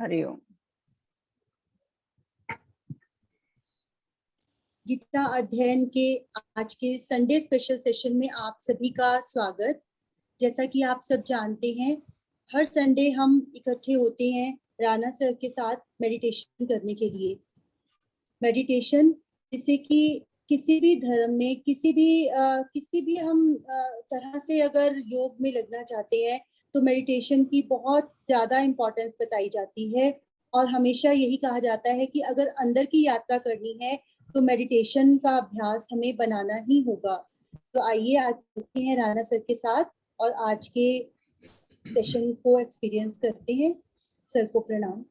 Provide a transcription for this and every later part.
हरिओम। गीता अध्ययन के आज के संडे स्पेशल सेशन में आप सभी का स्वागत। जैसा कि आप सब जानते हैं, हर संडे हम इकट्ठे होते हैं राणा सर के साथ मेडिटेशन करने के लिए। मेडिटेशन जिसे कि किसी भी धर्म में किसी भी हम तरह से अगर योग में लगना चाहते हैं तो मेडिटेशन की बहुत ज्यादा इम्पोर्टेंस बताई जाती है और हमेशा यही कहा जाता है कि अगर अंदर की यात्रा करनी है तो मेडिटेशन का अभ्यास हमें बनाना ही होगा। तो आइए आज चलते हैं राणा सर के साथ और आज के सेशन को एक्सपीरियंस करते हैं। सर को प्रणाम।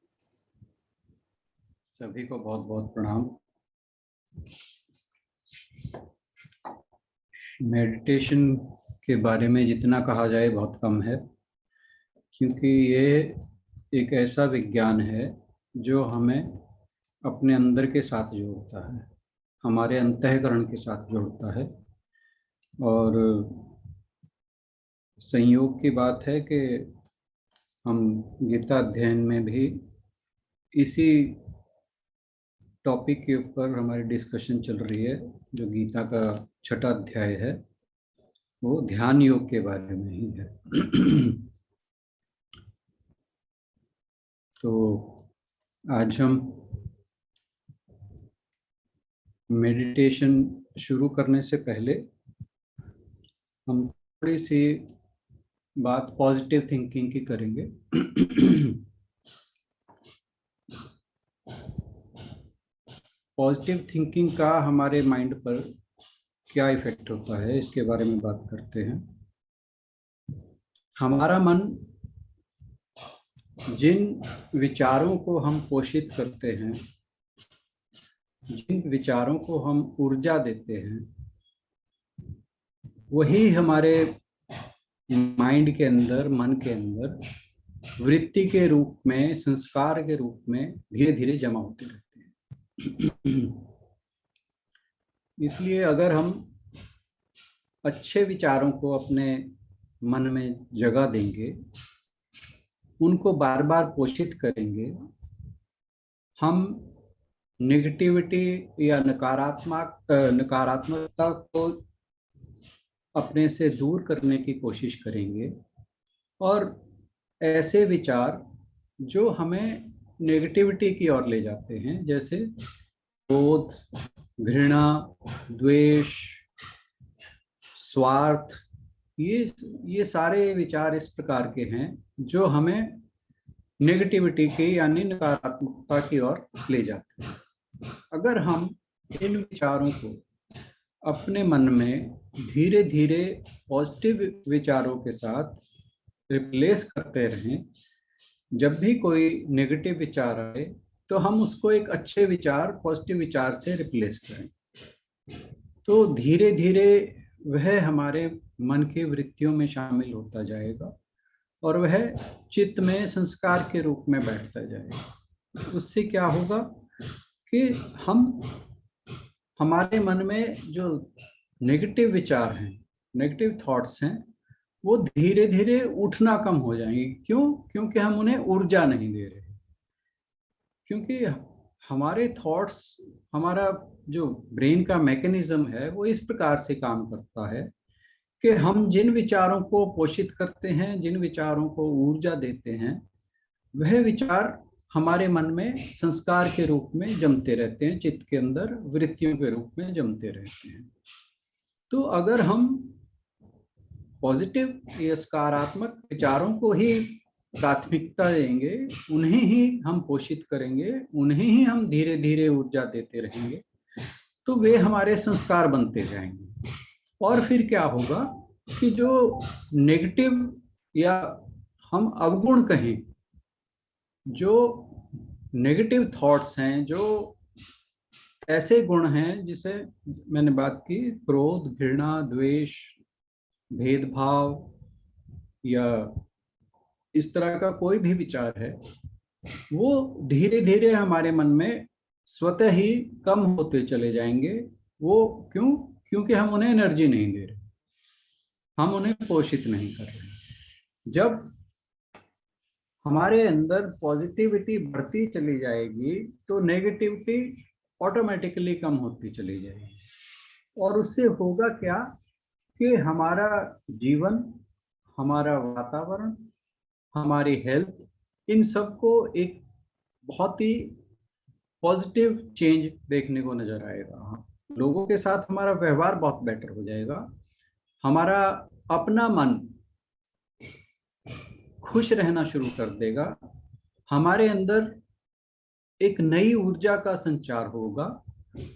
सभी को बहुत बहुत प्रणाम। मेडिटेशन के बारे में जितना कहा जाए बहुत कम है, क्योंकि ये एक ऐसा विज्ञान है जो हमें अपने अंदर के साथ जोड़ता है, हमारे अंतःकरण के साथ जोड़ता है। और संयोग की बात है कि हम गीता अध्ययन में भी इसी टॉपिक के ऊपर हमारी डिस्कशन चल रही है। जो गीता का 6वां अध्याय है वो ध्यान योग के बारे में ही है। तो आज हम मेडिटेशन शुरू करने से पहले हम थोड़ी सी बात पॉजिटिव थिंकिंग की करेंगे। पॉजिटिव थिंकिंग का हमारे माइंड पर क्या इफेक्ट होता है, इसके बारे में बात करते हैं। हमारा मन जिन विचारों को हम पोषित करते हैं, जिन विचारों को हम ऊर्जा देते हैं, वही हमारे माइंड के अंदर, मन के अंदर वृत्ति के रूप में, संस्कार के रूप में धीरे धीरे जमा होते रहते हैं। इसलिए अगर हम अच्छे विचारों को अपने मन में जगह देंगे, उनको बार बार पोषित करेंगे, हम नेगेटिविटी या नकारात्मकता को अपने से दूर करने की कोशिश करेंगे और ऐसे विचार जो हमें नेगेटिविटी की ओर ले जाते हैं, जैसे क्रोध, घृणा, द्वेष, स्वार्थ, ये सारे विचार इस प्रकार के हैं जो हमें नेगेटिविटी की यानी नकारात्मकता की ओर ले जाते हैं। अगर हम इन विचारों को अपने मन में धीरे धीरे पॉजिटिव विचारों के साथ रिप्लेस करते रहें, जब भी कोई नेगेटिव विचार आए तो हम उसको एक अच्छे विचार, पॉजिटिव विचार से रिप्लेस करें, तो धीरे धीरे वह हमारे मन की वृत्तियों में शामिल होता जाएगा और वह चित्त में संस्कार के रूप में बैठता जाएगा। उससे क्या होगा कि हमारे मन में जो नेगेटिव विचार हैं, नेगेटिव थॉट्स हैं, वो धीरे धीरे उठना कम हो जाएंगे। क्यों? क्योंकि हम उन्हें ऊर्जा नहीं दे रहे। क्योंकि हमारे थॉट्स, हमारा जो ब्रेन का मैकेनिज्म है वो इस प्रकार से काम करता है कि हम जिन विचारों को पोषित करते हैं, जिन विचारों को ऊर्जा देते हैं, वह विचार हमारे मन में संस्कार के रूप में जमते रहते हैं, चित्त के अंदर वृत्तियों के रूप में जमते रहते हैं। तो अगर हम पॉजिटिव या सकारात्मक विचारों को ही प्राथमिकता देंगे, उन्हें ही हम पोषित करेंगे, उन्हें ही हम धीरे धीरे ऊर्जा देते रहेंगे, तो वे हमारे संस्कार बनते जाएंगे। और फिर क्या होगा कि जो नेगेटिव या हम अवगुण कहें, जो नेगेटिव थॉट्स हैं, जो ऐसे गुण हैं जिसे मैंने बात की, क्रोध, घृणा, द्वेष, भेदभाव या इस तरह का कोई भी विचार है, वो धीरे धीरे हमारे मन में स्वतः ही कम होते चले जाएंगे। वो क्यों? क्योंकि हम उन्हें एनर्जी नहीं दे रहे, हम उन्हें पोषित नहीं कर रहे। जब हमारे अंदर पॉजिटिविटी बढ़ती चली जाएगी तो नेगेटिविटी ऑटोमेटिकली कम होती चली जाएगी। और उससे होगा क्या कि हमारा जीवन, हमारा वातावरण, हमारी हेल्थ, इन सबको एक बहुत ही पॉजिटिव चेंज देखने को नजर आएगा। लोगों के साथ हमारा व्यवहार बहुत बेटर हो जाएगा। हमारा अपना मन खुश रहना शुरू कर देगा। हमारे अंदर एक नई ऊर्जा का संचार होगा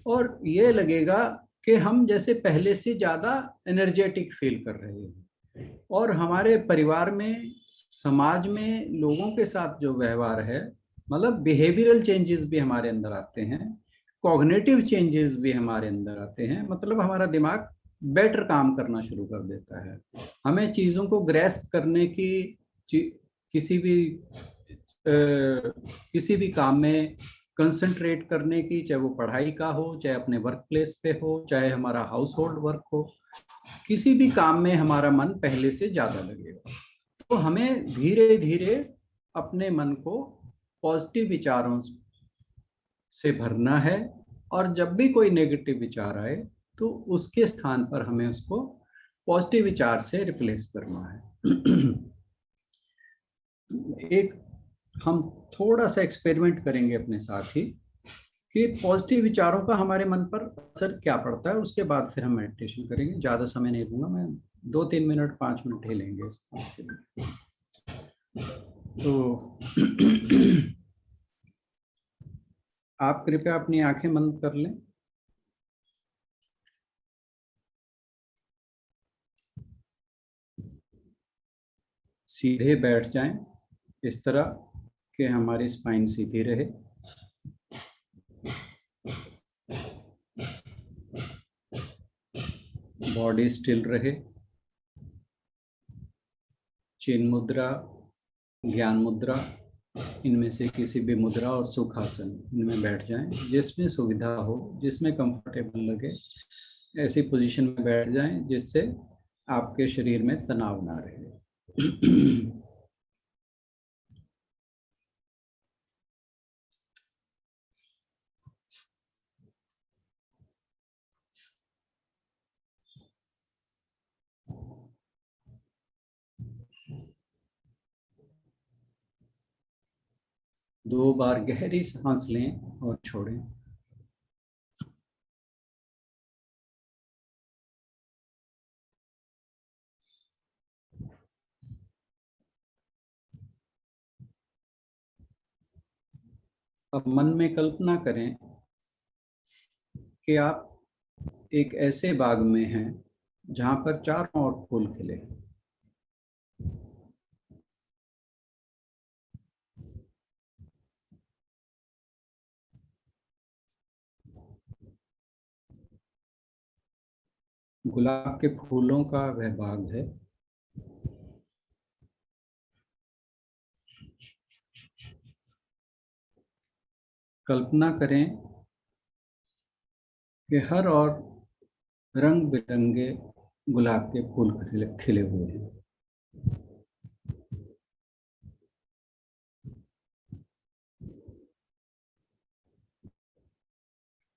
और ये लगेगा कि हम जैसे पहले से ज्यादा एनर्जेटिक फील कर रहे हैं। और हमारे परिवार में, समाज में लोगों के साथ जो व्यवहार है, मतलब बिहेवियरल चेंजेस भी हमारे अंदर आते हैं, कॉग्निटिव चेंजेस भी हमारे अंदर आते हैं। मतलब हमारा दिमाग बेटर काम करना शुरू कर देता है। हमें चीज़ों को ग्रेस्प करने की, किसी भी किसी भी काम में कंसंट्रेट करने की, चाहे वो पढ़ाई का हो, चाहे अपने वर्क प्लेस पे हो, चाहे हमारा हाउस होल्ड वर्क हो, किसी भी काम में हमारा मन पहले से ज्यादा लगेगा। तो हमें धीरे धीरे अपने मन को पॉजिटिव विचारों से भरना है। और जब भी कोई नेगेटिव विचार आए तो उसके स्थान पर हमें उसको पॉजिटिव विचार से रिप्लेस करना है। एक हम थोड़ा सा एक्सपेरिमेंट करेंगे अपने साथ ही कि पॉजिटिव विचारों का हमारे मन पर असर क्या पड़ता है। उसके बाद फिर हम मेडिटेशन करेंगे। ज़्यादा समय नहीं लूँगा मैं, 2-3 मिनट 5 मिनट ही लेंगे इसके लिए। तो आप कृपया अपनी आंखें बंद कर लें। सीधे बैठ जाएं इस तरह कि हमारी स्पाइन सीधी रहे। बॉडी स्टिल रहे। चिन मुद्रा, ज्ञान मुद्रा, इनमें से किसी भी मुद्रा और सुखासन इनमें बैठ जाएं, जिसमें सुविधा हो, जिसमें कंफर्टेबल लगे, ऐसी पोजीशन में बैठ जाएं जिससे आपके शरीर में तनाव ना रहे। 2 बार गहरी सांस लें और छोड़ें। अब मन में कल्पना करें कि आप एक ऐसे बाग में हैं जहां पर चारों ओर फूल खिले। गुलाब के फूलों का वह बाग है। कल्पना करें कि हर ओर रंग बिरंगे गुलाब के फूल खिले हुए हैं।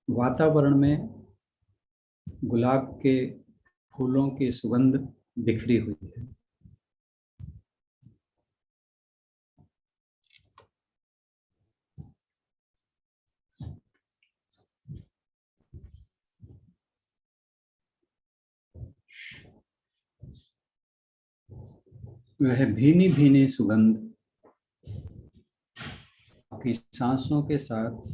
वातावरण में गुलाब के फूलों की सुगंध बिखरी हुई है। वह भीनी भीनी सुगंध आपकी सांसों के साथ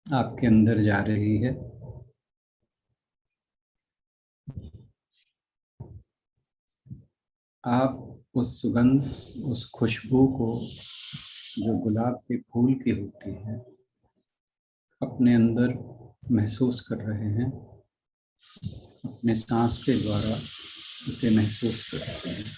आपके अंदर जा रही है। आप उस सुगंध, उस खुशबू को जो गुलाब के फूल की होती है अपने अंदर महसूस कर रहे हैं। अपने सांस के द्वारा उसे महसूस कर रहे हैं।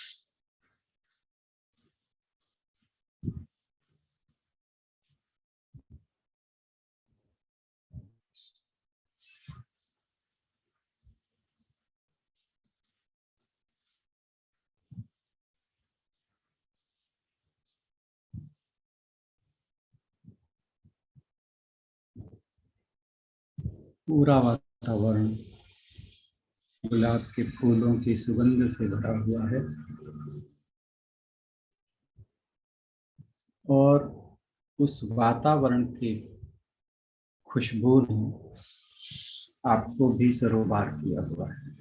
पूरा वातावरण गुलाब के फूलों की सुगंध से भरा हुआ है और उस वातावरण की खुशबू ने आपको भी सरोबार किया हुआ है।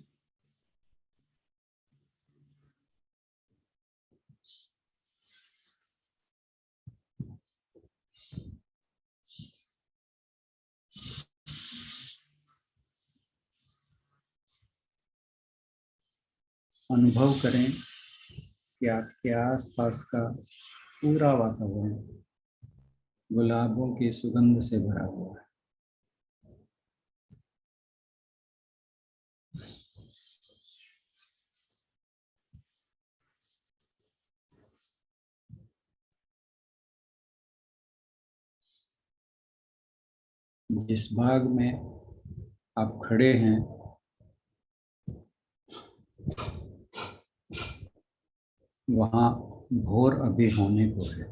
अनुभव करें कि आपके आसपास का पूरा वातावरण गुलाबों की सुगंध से भरा हुआ है। जिस बाग में आप खड़े हैं वहाँ भोर अभी होने को है।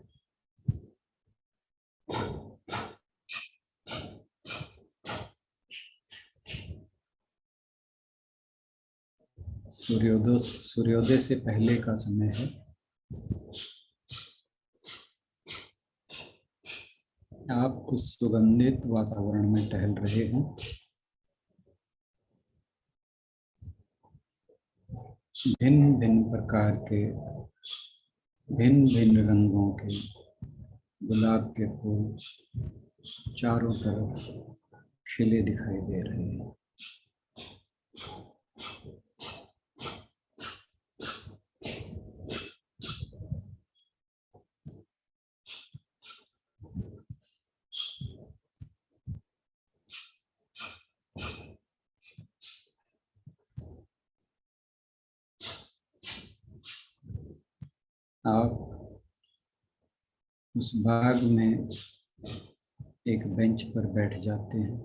सूर्योदय से पहले का समय है। आप उस सुगंधित वातावरण में टहल रहे हैं। भिन्न भिन्न प्रकार के भिन्न भिन्न रंगों के गुलाब के फूल चारों तरफ खिले दिखाई दे रहे हैं। आप उस बाग में एक बेंच पर बैठ जाते हैं।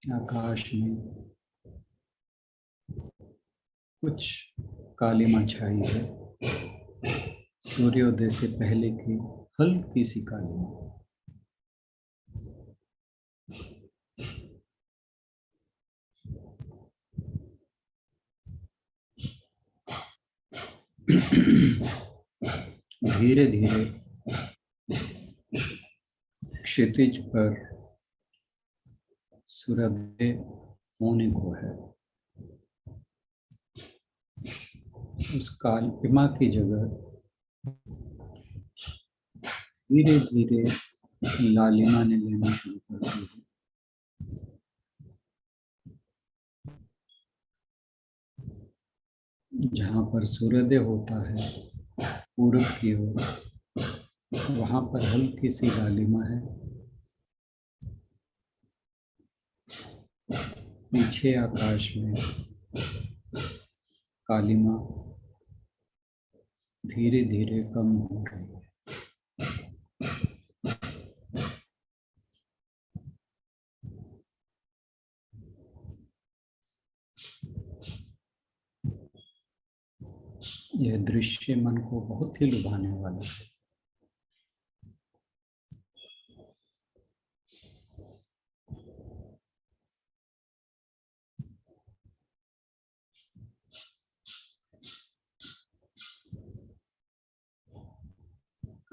आकाश में कुछ कालिमा छाई है, सूर्योदय से पहले की हल्की सी कालिमा। धीरे धीरे क्षितिज पर सूर्योदय होने को है। उस कालिमा की जगह धीरे धीरे लालिमा ने लेना शुरू कर दी है। जहाँ पर सूर्योदय होता है पूरब की ओर, वहाँ पर हल्की सी लालिमा है। पीछे आकाश में कालिमा धीरे धीरे कम हो रही है। यह दृश्य मन को बहुत ही लुभाने वाला है।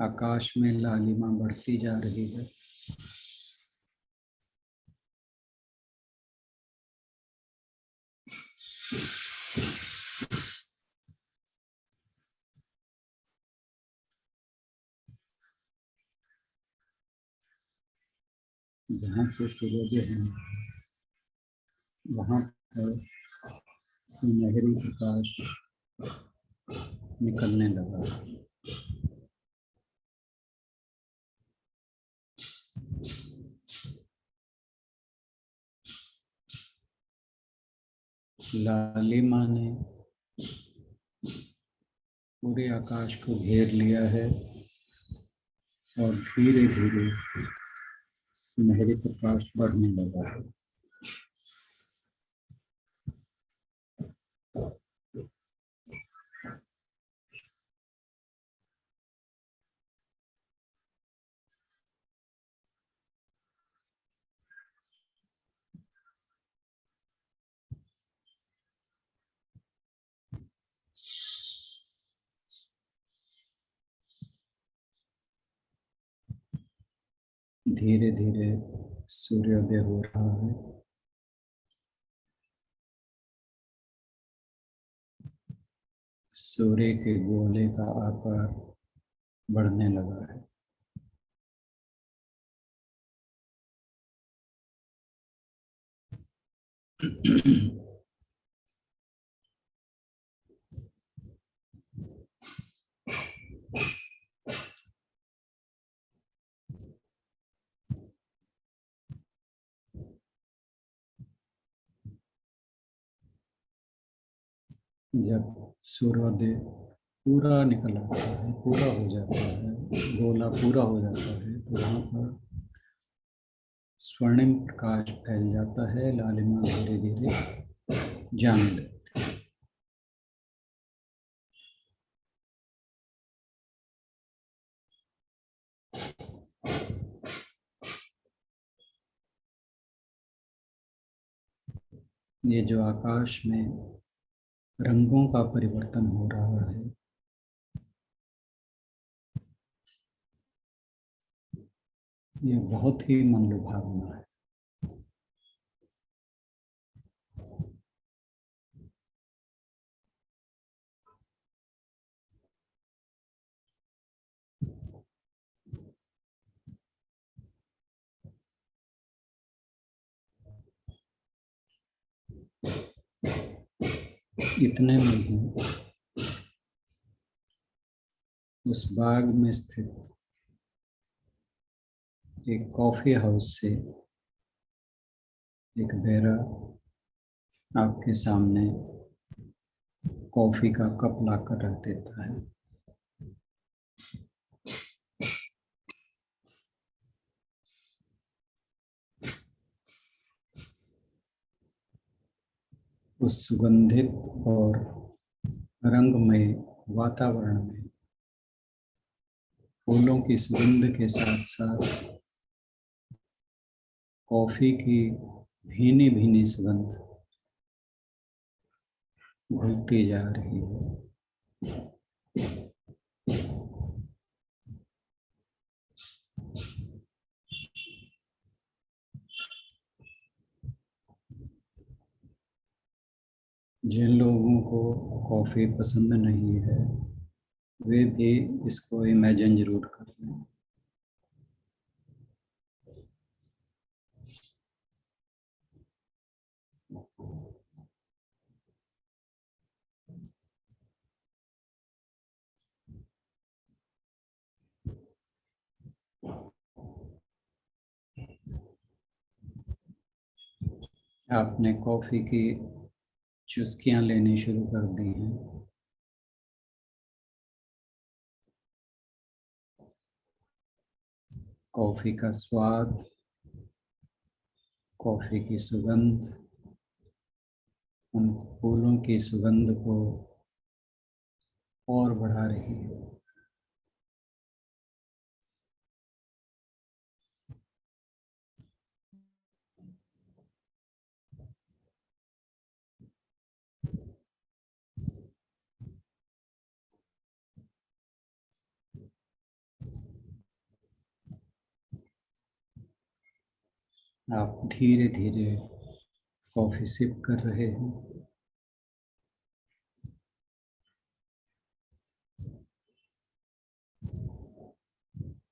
आकाश में लालिमा बढ़ती जा रही है। जहाँ से सूर्योदय है वहाँ पर सुनहरी प्रकाश निकलने लगा। लालिमा ने पूरे आकाश को घेर लिया है और धीरे धीरे सुनहरी प्रकाश बढ़ने लगा है। धीरे धीरे सूर्योदय हो रहा है। सूर्य के गोले का आकार बढ़ने लगा है। जब सूर्योदय पूरा निकल आता है, पूरा हो जाता है, गोला पूरा हो जाता है, तो वहाँ पर स्वर्णिम प्रकाश फैल जाता है। लालिमा धीरे धीरे जाने लगती है। ये जो आकाश में रंगों का परिवर्तन हो रहा है, ये बहुत ही मनलुभावना है। इतने में ही उस बाग में स्थित एक कॉफी हाउस से एक बेरा आपके सामने कॉफी का कप लाकर रख देता है। उस सुगंधित और रंगमय वातावरण में फूलों की सुगंध के साथ साथ कॉफी की भीनी भीनी सुगंध घुलती जा रही है। जिन लोगों को कॉफी पसंद नहीं है, वे भी इसको इमेजिन जरूर कर लें। आपने कॉफी की चुस्कियां लेनी शुरू कर दी हैं। कॉफी का स्वाद, कॉफी की सुगंध उन फूलों की सुगंध को और बढ़ा रही है। आप धीरे धीरे कॉफी सिप कर रहे हैं।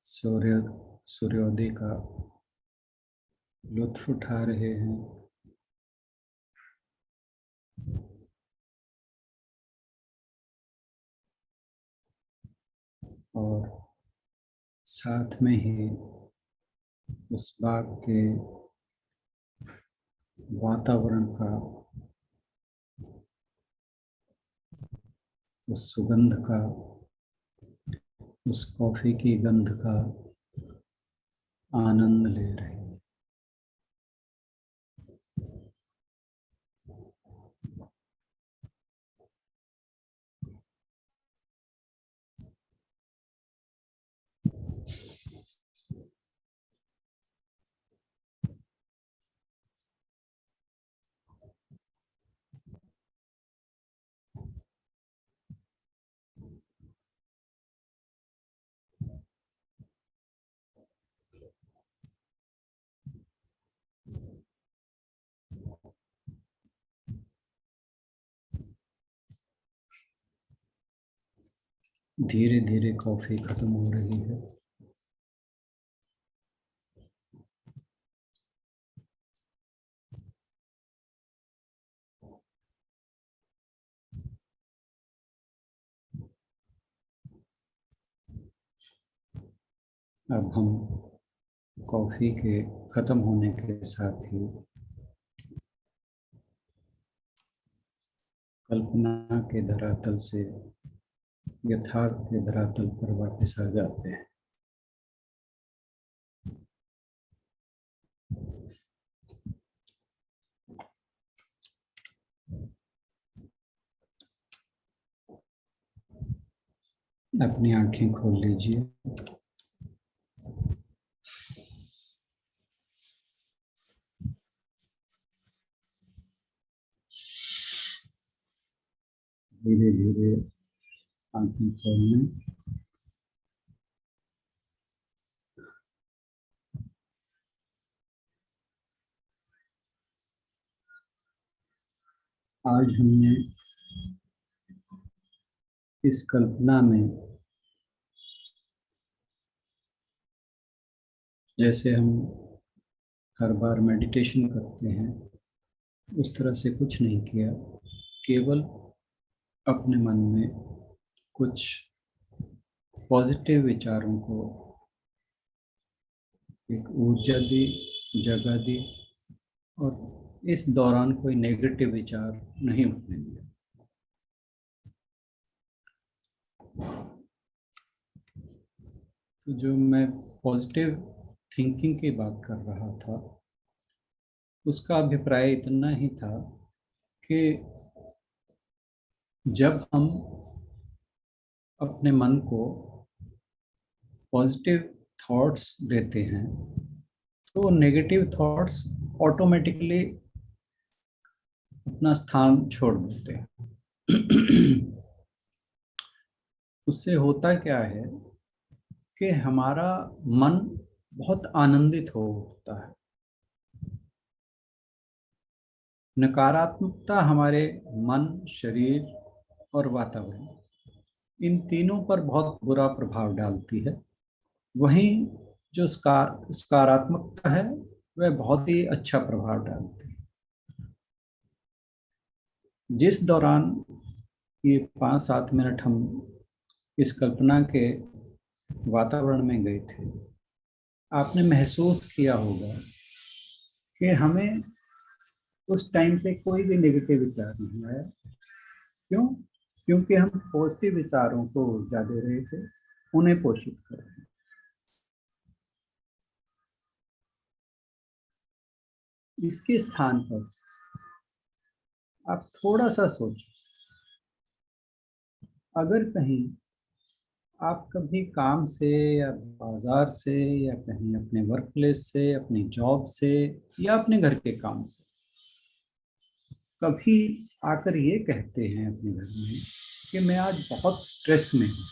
सूर्योदय का लुत्फ उठा रहे हैं। और साथ में ही उस बाग के वातावरण का, उस सुगंध का, उस कॉफी की गंध का आनंद ले रहे हैं। धीरे धीरे कॉफी खत्म हो रही है। अब हम कॉफी के खत्म होने के साथ ही कल्पना के धरातल से यथार्थ के धरातल पर वापस आ जाते हैं। अपनी आंखें खोल लीजिए। धीरे धीरे आंखें खोलने। आज हमने इस कल्पना में, जैसे हम हर बार मेडिटेशन करते हैं, उस तरह से कुछ नहीं किया। केवल अपने मन में कुछ पॉजिटिव विचारों को एक ऊर्जा दी, जगह दी, और इस दौरान कोई नेगेटिव विचार नहीं उठने दिया। तो जो मैं पॉजिटिव थिंकिंग की बात कर रहा था, उसका अभिप्राय इतना ही था कि जब हम अपने मन को पॉजिटिव थॉट्स देते हैं तो नेगेटिव थॉट्स ऑटोमेटिकली अपना स्थान छोड़ देते हैं। उससे होता क्या है कि हमारा मन बहुत आनंदित हो उठता है। नकारात्मकता हमारे मन, शरीर और वातावरण, इन तीनों पर बहुत बुरा प्रभाव डालती है। वहीं जो सकारात्मकता है वह बहुत ही अच्छा प्रभाव डालती है। जिस दौरान ये 5-7 मिनट हम इस कल्पना के वातावरण में गए थे, आपने महसूस किया होगा कि हमें उस टाइम पे कोई भी नेगेटिव विचार नहीं आया। क्यों? क्योंकि हम पॉजिटिव विचारों को ऊर्जा दे रहे थे, उन्हें पोषित कर रहे थे। इसके स्थान पर आप थोड़ा सा सोचो, अगर कहीं आप कभी काम से या बाजार से या कहीं अपने वर्क प्लेस से, अपनी जॉब से या अपने घर के काम से कभी आकर ये कहते हैं अपने घर में कि मैं आज बहुत स्ट्रेस में हूँ,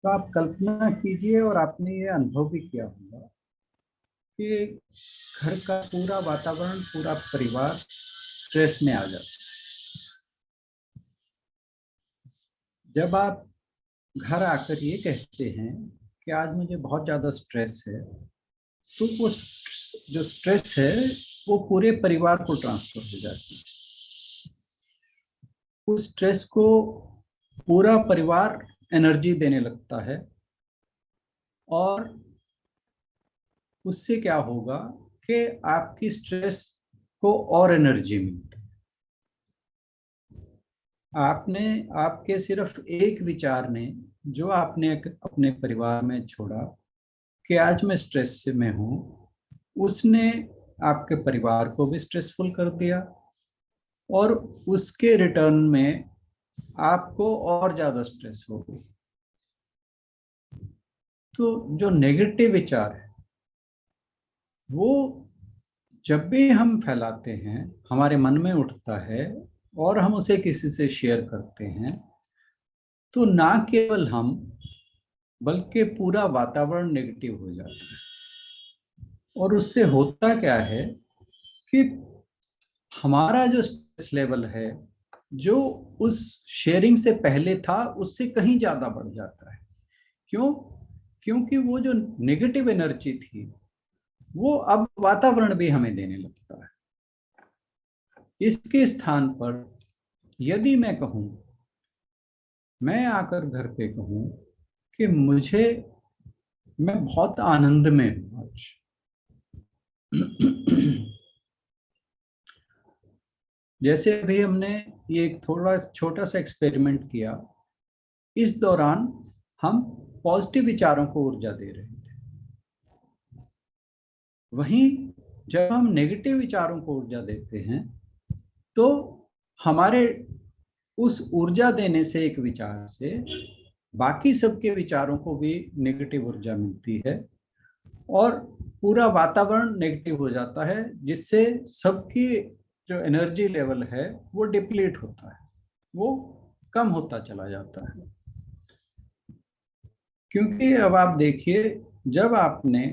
तो आप कल्पना कीजिए, और आपने ये अनुभव भी किया होगा कि घर का पूरा वातावरण, पूरा परिवार स्ट्रेस में आ जाता है। जब आप घर आकर ये कहते हैं कि आज मुझे बहुत ज़्यादा स्ट्रेस है, तो वो जो स्ट्रेस है वो पूरे परिवार को ट्रांसफर हो जाती है। उस स्ट्रेस को पूरा परिवार एनर्जी देने लगता है, और उससे क्या होगा कि आपकी स्ट्रेस को और एनर्जी मिलती है। आपके सिर्फ एक विचार ने, जो आपने अपने परिवार में छोड़ा कि आज मैं स्ट्रेस में हूँ, उसने आपके परिवार को भी स्ट्रेसफुल कर दिया, और उसके रिटर्न में आपको और ज्यादा स्ट्रेस हो गई। तो जो नेगेटिव विचार है वो जब भी हम फैलाते हैं, हमारे मन में उठता है और हम उसे किसी से शेयर करते हैं, तो ना केवल हम बल्कि पूरा वातावरण नेगेटिव हो जाता है। और उससे होता क्या है कि हमारा जो स्ट्रेस लेवल है जो उस शेयरिंग से पहले था उससे कहीं ज्यादा बढ़ जाता है। क्यों? क्योंकि वो जो नेगेटिव एनर्जी थी वो अब वातावरण भी हमें देने लगता है। इसके स्थान पर यदि मैं कहूं, मैं आकर घर पे कहूं कि मैं बहुत आनंद में हूं आज, जैसे अभी हमने ये एक थोड़ा छोटा सा एक्सपेरिमेंट किया, इस दौरान हम पॉजिटिव विचारों को ऊर्जा दे रहे थे। वहीं जब हम नेगेटिव विचारों को ऊर्जा देते हैं तो हमारे उस ऊर्जा देने से एक विचार से बाकी सबके विचारों को भी नेगेटिव ऊर्जा मिलती है और पूरा वातावरण नेगेटिव हो जाता है, जिससे सबकी जो एनर्जी लेवल है वो डिप्लीट होता है, वो कम होता चला जाता है। क्योंकि अब आप देखिए, जब आपने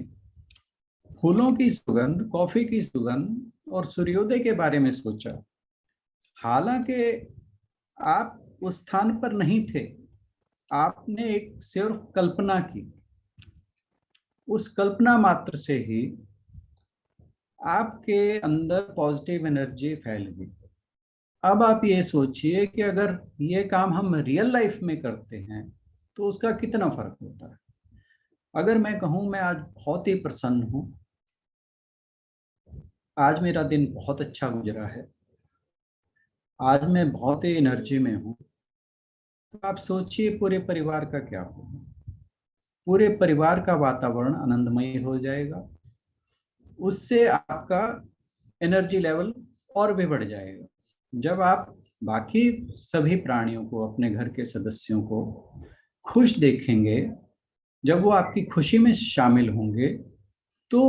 फूलों की सुगंध, कॉफी की सुगंध और सूर्योदय के बारे में सोचा, हालांकि आप उस स्थान पर नहीं थे, आपने एक सिर्फ कल्पना की, उस कल्पना मात्र से ही आपके अंदर पॉजिटिव एनर्जी फैल गई। अब आप ये सोचिए कि अगर ये काम हम रियल लाइफ में करते हैं तो उसका कितना फर्क होता है। अगर मैं कहूं मैं आज बहुत ही प्रसन्न हूं, आज मेरा दिन बहुत अच्छा गुजरा है, आज मैं बहुत ही एनर्जी में हूं, तो आप सोचिए पूरे परिवार का क्या होगा। पूरे परिवार का वातावरण आनंदमय हो जाएगा, उससे आपका एनर्जी लेवल और भी बढ़ जाएगा। जब आप बाकी सभी प्राणियों को, अपने घर के सदस्यों को खुश देखेंगे, जब वो आपकी खुशी में शामिल होंगे, तो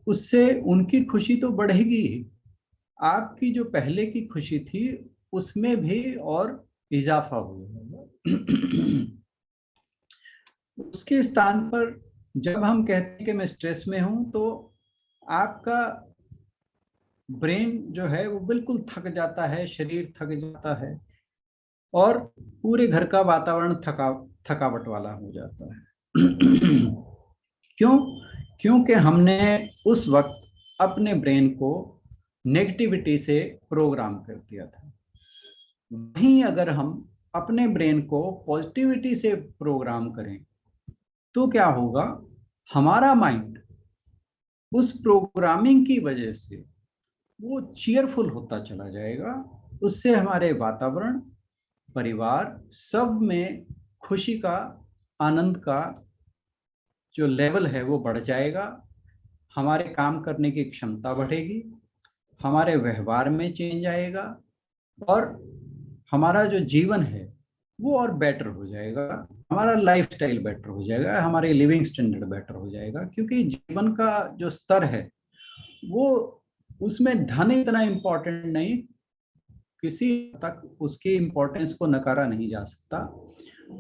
उससे उनकी खुशी तो बढ़ेगी ही, आपकी जो पहले की खुशी थी उसमें भी और इजाफा होगा। उसके स्थान पर जब हम कहते हैं कि मैं स्ट्रेस में हूं, तो आपका ब्रेन जो है वो बिल्कुल थक जाता है, शरीर थक जाता है और पूरे घर का वातावरण थकावट वाला हो जाता है। क्यों? क्योंकि हमने उस वक्त अपने ब्रेन को नेगेटिविटी से प्रोग्राम कर दिया था। वहीं अगर हम अपने ब्रेन को पॉजिटिविटी से प्रोग्राम करें तो क्या होगा, हमारा माइंड उस प्रोग्रामिंग की वजह से वो चीयरफुल होता चला जाएगा। उससे हमारे वातावरण, परिवार सब में खुशी का, आनंद का जो लेवल है वो बढ़ जाएगा। हमारे काम करने की क्षमता बढ़ेगी, हमारे व्यवहार में चेंज आएगा और हमारा जो जीवन है वो और बेटर हो जाएगा, हमारा लाइफस्टाइल बेटर हो जाएगा, हमारे लिविंग स्टैंडर्ड बेटर हो जाएगा। क्योंकि जीवन का जो स्तर है वो, उसमें धन इतना इम्पोर्टेंट नहीं, किसी तक उसकी इम्पोर्टेंस को नकारा नहीं जा सकता,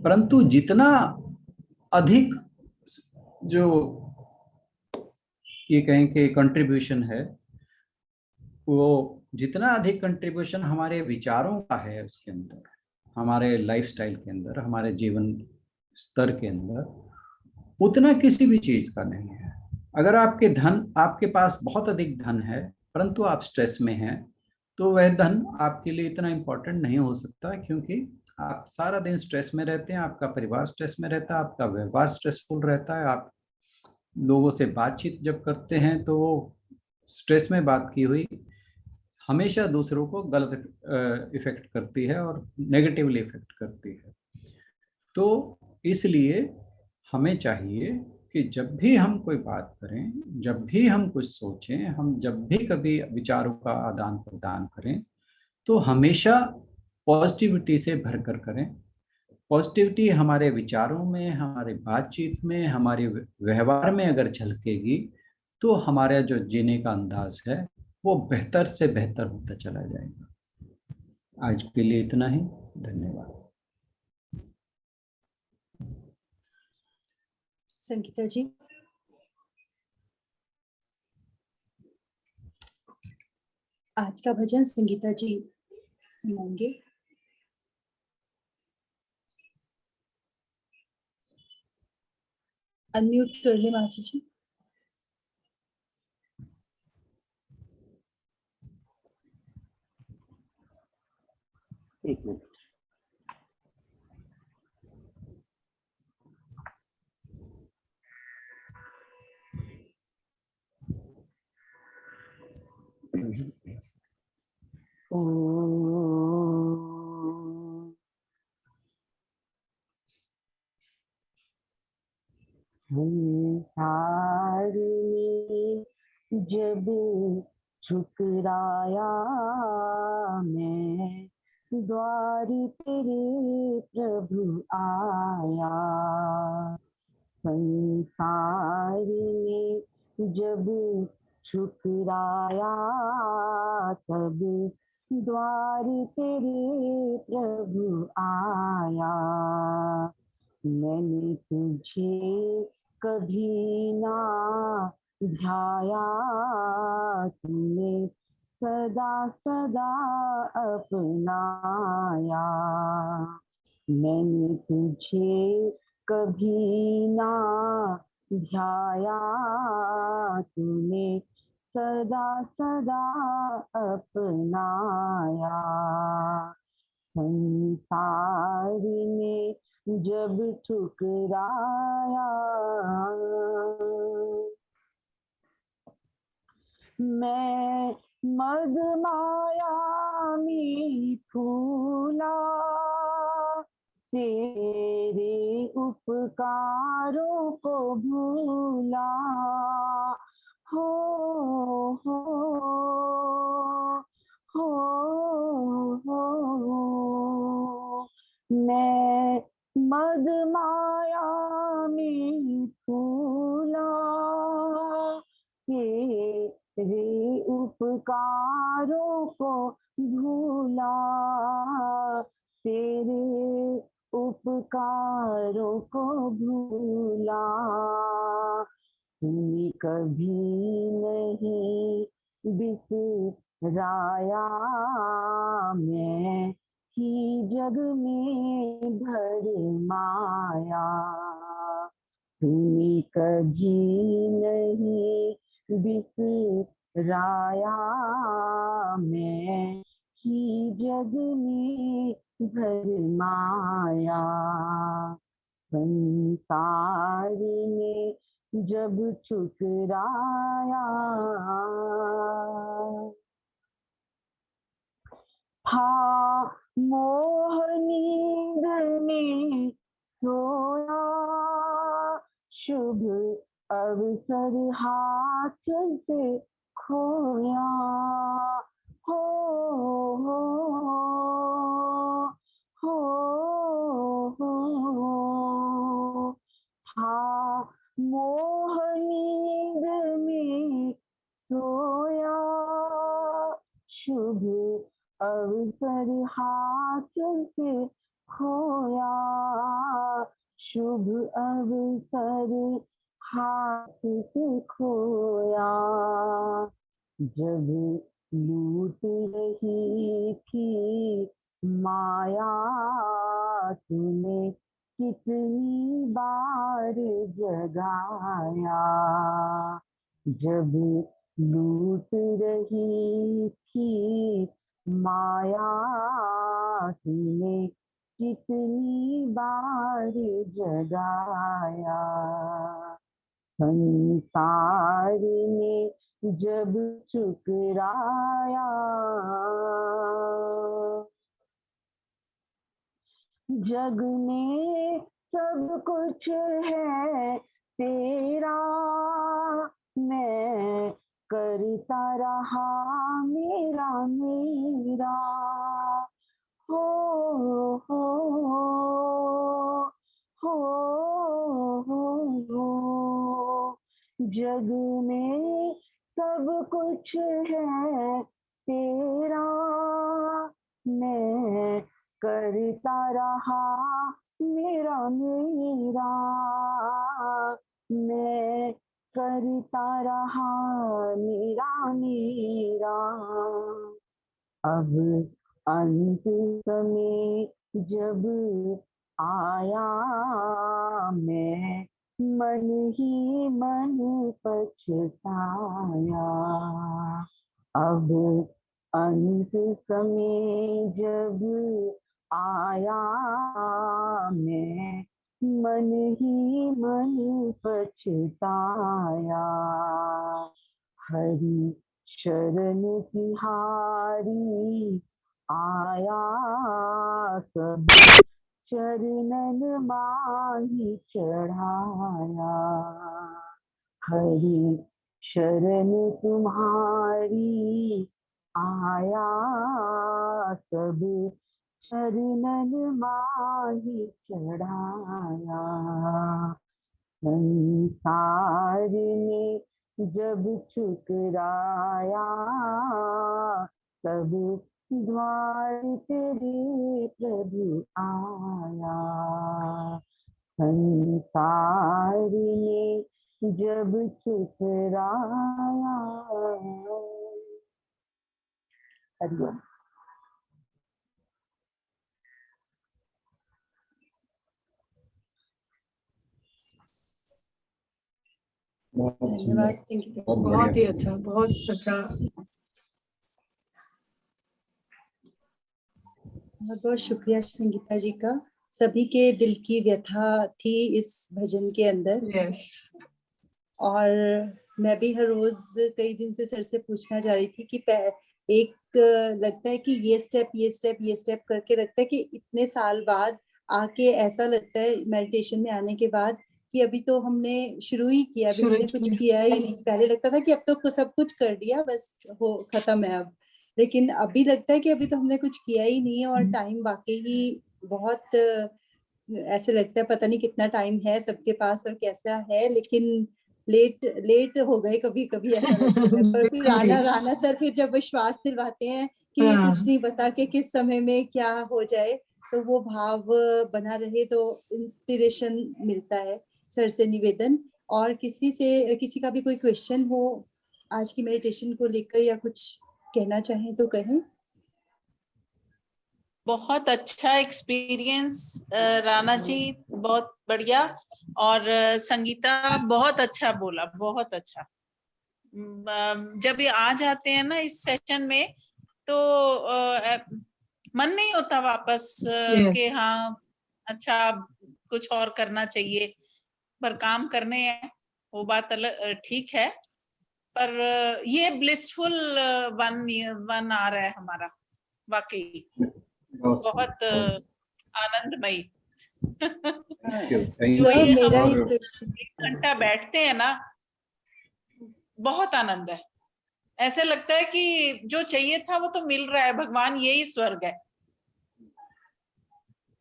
परंतु जितना अधिक जो ये कहें कि कंट्रीब्यूशन है, वो जितना अधिक कंट्रीब्यूशन हमारे विचारों का है उसके अंदर, हमारे लाइफस्टाइल के अंदर, हमारे जीवन स्तर के अंदर, उतना किसी भी चीज का नहीं है। अगर आपके पास बहुत अधिक धन है परंतु आप स्ट्रेस में हैं, तो वह धन आपके लिए इतना इम्पोर्टेंट नहीं हो सकता, क्योंकि आप सारा दिन स्ट्रेस में रहते हैं, आपका परिवार स्ट्रेस में रहता है, आपका व्यवहार स्ट्रेसफुल रहता है, आप लोगों से बातचीत जब करते हैं तो वो स्ट्रेस में बात की हुई हमेशा दूसरों को गलत इफेक्ट करती है और नेगेटिवली इफेक्ट करती है। तो इसलिए हमें चाहिए कि जब भी हम कोई बात करें, जब भी हम कुछ सोचें, हम जब भी कभी विचारों का आदान प्रदान करें, तो हमेशा पॉजिटिविटी से भरकर करें। पॉजिटिविटी हमारे विचारों में, हमारे बातचीत में, हमारे व्यवहार में अगर झलकेगी तो हमारा जो जीने का अंदाज है वो बेहतर से बेहतर होता चला जाएगा। आज के लिए इतना ही, धन्यवाद। संगीता जी। आज का भजन संगीता जी सुनाएंगे। अनम्यूट कर ले मासी जी। एक मिनट। संसार में जब ठुकराया मैं, द्वार तेरे प्रभु आया। संसार में जब ठुकराया, तब द्वार तेरे प्रभु आया। मैंने तुझे कभी ना ध्याया, तूने सदा सदा अपनाया। मैंने तुझे कभी ना ध्याया, तूने सदा सदा अपनाया। संसार में जब ठुकराया, मैं मद माया में फूला, तेरे उपकारों को भूला। हो हो हो हो, मैं मद माया में फूला, तेरे उपकारों को भूला। तेरे उपकारों को भूला। तूने कभी नहीं बिसराया, मैं ही जग में भरमाया। तूने कभी नहीं बिसराया, मैं ही जग में भरमाया। संसार में जब ठुकराया, था मोह नींद में सोया, शुभ अवसर हाथ से खोया। हो हो हो हो, था मोह नींद में सोया, शुभ अवसर हाथ से खोया। शुभ अवसर हाथ से खोया। जब लूट रही थी माया, तूने कितनी बार जगाया। जब लूट रही थी माया, तूने कितनी बार जगाया। संसार में जब ठुकराया, जग में सब कुछ है तेरा, मैं करता रहा मेरा मेरा। हो हो हो हो, जग में सब कुछ है तेरा, मैं करता रहा मेरा मेरा। मैं करता रहा मेरा मेरा। अब अंत समय जब आया, मैं मन ही मन पछताया। अब अंत समय जब आया, मैं मन ही मन पछताया। हरि शरण तिहारी आया, सब चरणन माही चढ़ाया। हरि शरण तुम्हारी आया, सब चरणन माही चढ़ाया। संसार ने जब ठुकराया, तब द्वार तेरे प्रभु आया। संसार ने जब ठुकराया। हरिओम। धन्यवाद संगीता। बहुत ही अच्छा, बहुत अच्छा। बहुत बहुत शुक्रिया संगीता जी का। सभी के दिल की व्यथा थी इस भजन के अंदर। यस। और मैं भी हर रोज कई दिन से सर से पूछना चाह रही थी कि एक लगता है कि ये स्टेप करके लगता है कि इतने साल बाद आके ऐसा लगता है मेडिटेशन में आने के बाद कि अभी तो हमने शुरू ही किया, अभी हमने कुछ किया ही नहीं। पहले लगता था कि अब तो सब कुछ कर दिया, बस हो खत्म है अब। लेकिन अभी लगता है कि अभी तो हमने कुछ किया ही नहीं है और टाइम वाकई ही बहुत ऐसे लगता है पता नहीं कितना टाइम है सबके पास और कैसा है, लेकिन लेट हो गए कभी कभी ऐसा लगता है। पर फिर राणा सर फिर जब विश्वास दिलवाते हैं कि ये कुछ नहीं पता कि किस समय में क्या हो जाए, तो वो भाव बना रहे तो इंस्पिरेशन मिलता है। सर से निवेदन, और किसी का भी कोई क्वेश्चन हो आज की मेडिटेशन को लेकर या कुछ कहना चाहें तो कहें। बहुत अच्छा एक्सपीरियंस राणा जी, बहुत बढ़िया। और संगीता बहुत अच्छा बोला, बहुत अच्छा। जब ये आ जाते हैं ना इस सेशन में तो मन नहीं होता वापस कि हाँ अच्छा कुछ और करना चाहिए, पर काम करने हैं, वो बात अलग ठीक है। पर ये ब्लिसफुल वन आ रहा है हमारा, वाकई बहुत आनंदमयी। जो ये मेरा हम एक 1 घंटा बैठते हैं ना, बहुत आनंद है। ऐसे लगता है कि जो चाहिए था वो तो मिल रहा है, भगवान यही स्वर्ग है।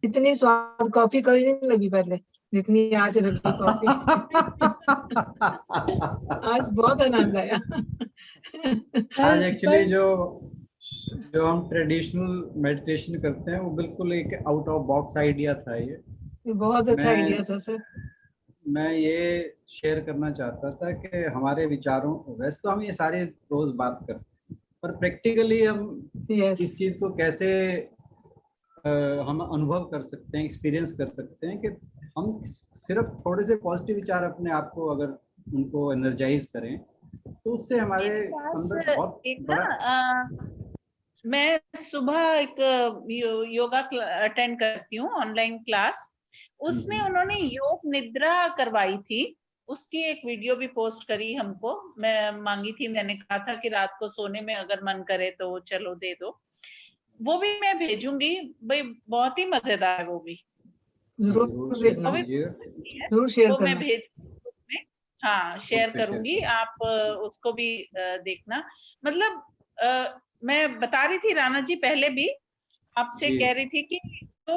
इतनी स्वाद कॉफी कभी नहीं लगी पहले जितनी आज लगी कॉफी। आज बहुत आनंद आया। आज एक्चुअली जो हम ट्रेडिशनल मेडिटेशन करते हैं वो बिल्कुल एक आउट ऑफ बॉक्स आइडिया था। ये बहुत अच्छा आइडिया था सर। मैं ये शेयर करना चाहता था कि हमारे विचारों, वैसे तो हम ये सारे रोज बात करते हैं, पर प्रैक्टिकली हम इस चीज को कैसे हम अनुभव कर सकते हैं, एक्सपीरियंस कर सकते हैं कि हम सिर्फ थोड़े से पॉजिटिव विचार अपने आप को अगर उनको एनर्जाइज करें तो उससे हमारे अंदर बहुत बड़ा। मैं सुबह एक योगा अटेंड करती हूँ, ऑनलाइन क्लास। उसमें उन्होंने योग निद्रा करवाई थी, उसकी एक वीडियो भी पोस्ट करी हमको। मैं मांगी थी, मैंने कहा था कि रात को सोने में अगर मन करे तो चलो दे दो, वो भी मैं भेजूंगी भाई। बहुत ही मजेदार है वो भी। जरूर शेयर वो मैं करना। भेज, हाँ शेयर करूंगी, आप उसको भी देखना। मतलब मैं बता रही थी राणा जी पहले भी आपसे कह रही थी कि तो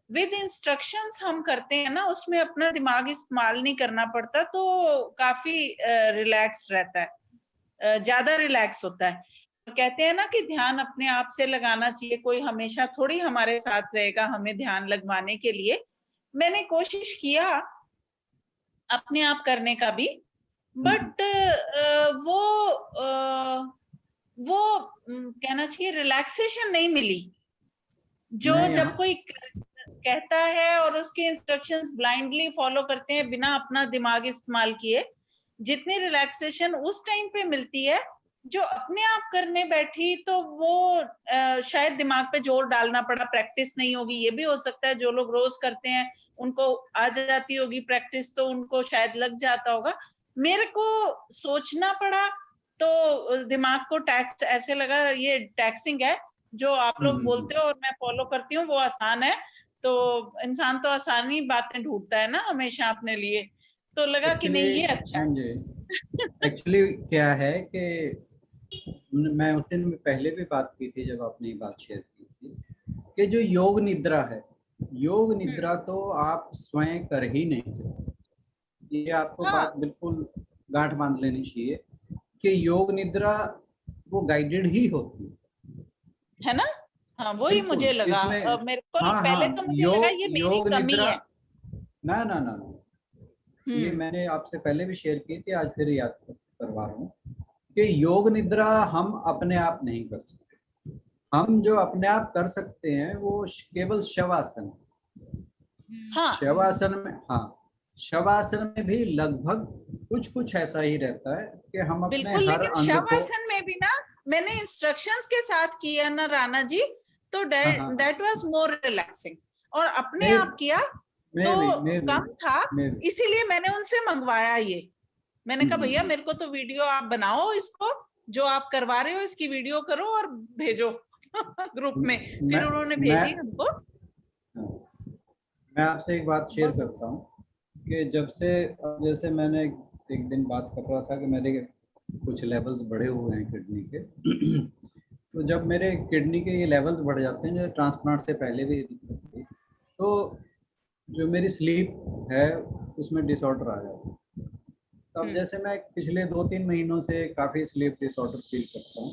विद इंस्ट्रक्शंस हम करते हैं ना, उसमें अपना दिमाग इस्तेमाल नहीं करना पड़ता, तो काफी रिलैक्स रहता है, ज्यादा रिलैक्स होता है। कहते हैं ना कि ध्यान अपने आप से लगाना चाहिए, कोई हमेशा थोड़ी हमारे साथ रहेगा हमें ध्यान लगवाने के लिए। मैंने कोशिश किया अपने आप करने का भी, बट वो कहना चाहिए रिलैक्सेशन नहीं मिली। जो जब कोई कहता है और उसके इंस्ट्रक्शंस ब्लाइंडली फॉलो करते हैं बिना अपना दिमाग इस्तेमाल किए, जितनी रिलैक्सेशन उस टाइम पे मिलती है, जो अपने आप करने बैठी तो वो शायद दिमाग पे जोर डालना पड़ा, प्रैक्टिस नहीं होगी, ये भी हो सकता है। जो लोग रोज करते हैं उनको आ जाती होगी प्रैक्टिस, तो उनको शायद लग जाता होगा। मेरे को सोचना पड़ा, तो दिमाग को टैक्स ऐसे लगा, ये टैक्सिंग है जो आप लोग बोलते हो और मैं फॉलो करती हूँ, वो आसान है। तो इंसान तो आसानी बातें ढूंढता है ना हमेशा अपने लिए, तो लगा कि नहीं ये अच्छा है। एक्चुअली क्या है कि मैं उस दिन पहले भी बात की थी जब आपने ये बात शेयर की थी कि जो योग निद्रा है, योग निद्रा तो आप स्वयं कर ही नहीं सकते। ये आपको हाँ। बात बिल्कुल गांठ बांध लेनी चाहिए कि योग निद्रा वो गाइडेड ही होती है ना। हाँ, वही बिल्कुल। मुझे लगा। इसमें मेरे को हाँ पहले तो मुझे लगा ये मेरी योग कमी निद्रा, है। ना ना ना ना, ये मैंने आपसे पहले भी शेयर की थी, आज फिर याद करवा रहा हूँ कि योग निद्रा हम अपने आप नहीं कर सकते। हम जो अपने आप कर सकते हैं वो केवल शवासन। हाँ। शवासन में, हाँ, शवासन में भी लगभग कुछ कुछ ऐसा ही रहता है कि हम अपने बिल्कुल, हर लेकिन अंग को, शवासन में भी ना मैंने इंस्ट्रक्शंस के साथ किया ना राणा जी, तो हाँ, दैट वाज मोर रिलैक्सिंग। और अपने मैं आप किया तो कम था, इसीलिए मैंने उनसे मंगवाया ये। मैंने कहा भैया मेरे को तो वीडियो आप बनाओ, इसको जो आप करवा रहे हो इसकी वीडियो करो और भेजो ग्रुप में। फिर उन्होंने भेजी हमको। मैं आपसे एक बात शेयर करता हूँ कि जब से, जैसे मैंने एक दिन बात कर रहा था कि मेरे कुछ लेवल्स बढ़े हुए हैं किडनी के तो जब मेरे किडनी के ये लेवल्स बढ़ जाते हैं, जो ट्रांसप्लांट से पहले भी दिक्कत थी, तो जो मेरी स्लीप है उसमें डिसऑर्डर आ जाता है। तब जैसे मैं पिछले 2-3 महीनों से काफ़ी स्लीप डिसऑर्डर फील करता हूँ,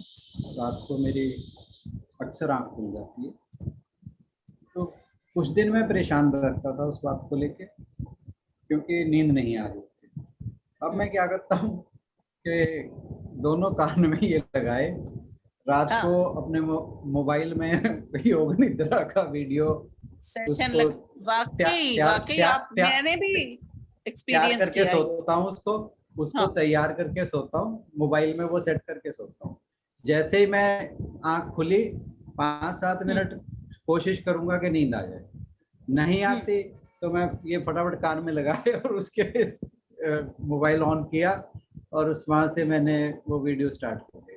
रात को मेरी अक्सर आँख खुल जाती है। तो कुछ दिन मैं परेशान रहता था उस बात को लेके, क्योंकि नींद नहीं आ रही थी। अब मैं क्या करता हूँ कि दोनों कान में ये लगाए, रात को अपने मोबाइल में योग निद्रा का वीडियो सेशन वाकई आप, मैंने भी एक्सपीरियंस करके किया सोता हूँ, उसको तैयार करके सोता हूँ, मोबाइल में वो सेट करके सोता हूँ। जैसे ही मैं आंख खुली 5-7 मिनट कोशिश करूंगा कि नींद आ जाए, नहीं आती तो मैं ये फटाफट कान में लगाए और उसके मोबाइल ऑन किया और उस वहां से मैंने वो वीडियो स्टार्ट कर दी।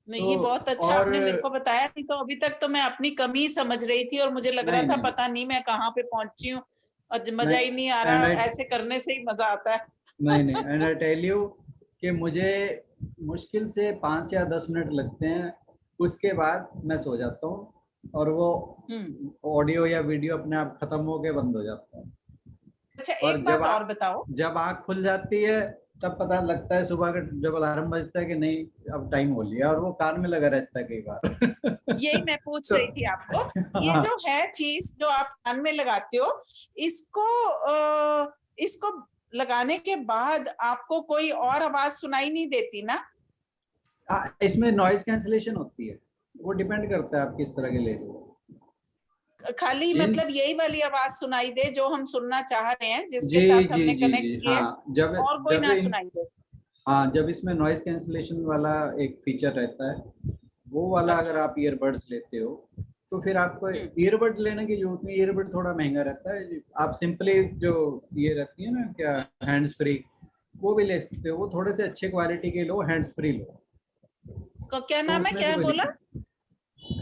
नहीं, ये बहुत अच्छा आपने मेरे को बताया, नहीं तो अभी तक तो मैं अपनी कमी समझ रही थी और मुझे लग रहा था पता नहीं मैं कहाँ पे पहुंची हूँ, और मजा ही नहीं आ रहा। ऐसे करने से ही मजा आता है। नहीं, एंड आई टेल यू कि मुझे मुश्किल से 5 या 10 मिनट लगते हैं, उसके बाद मैं सो जाता हूँ और वो ऑडियो या वीडियो अपने आप खत्म होके बंद हो जाता है। अच्छा, एक बात और बताओ, जब आँख खुल जाती है तब पता लगता है सुबह का जब अलार्म बजता है कि नहीं अब टाइम हो लिया, और वो कान में लगा रहता है कई बार। यही मैं पूछ रही थी आपको। ये जो है चीज जो आप कान में लगाते हो, इसको लगाने के बाद आपको कोई और आवाज सुनाई नहीं देती ना? इसमें नॉइज कैंसलेशन होती है, वो डिपेंड करता है आप किस तरह के ले रहे हो। खाली मतलब यही वाली आवाज सुनाई दे जो हम सुनना चाह रहे हैं, जिसके साथ हमने कनेक्ट किया, और कोई ना सुनाई दे? हाँ, जब इसमें नॉइज कैंसलेशन वाला एक फीचर रहता है, वो वाला अगर आप ईयरबड्स लेते हो तो फिर आपको ईयरबड लेने की जरूरत नहीं। ईयरबड थोड़ा महंगा रहता है, आप सिंपली जो ये रहती है ना क्या हैंड्स फ्री, वो भी ले सकते हो। वो थोड़े से अच्छे क्वालिटी के लो, हैंड्स फ्री लो। क्या नाम है, क्या बोला?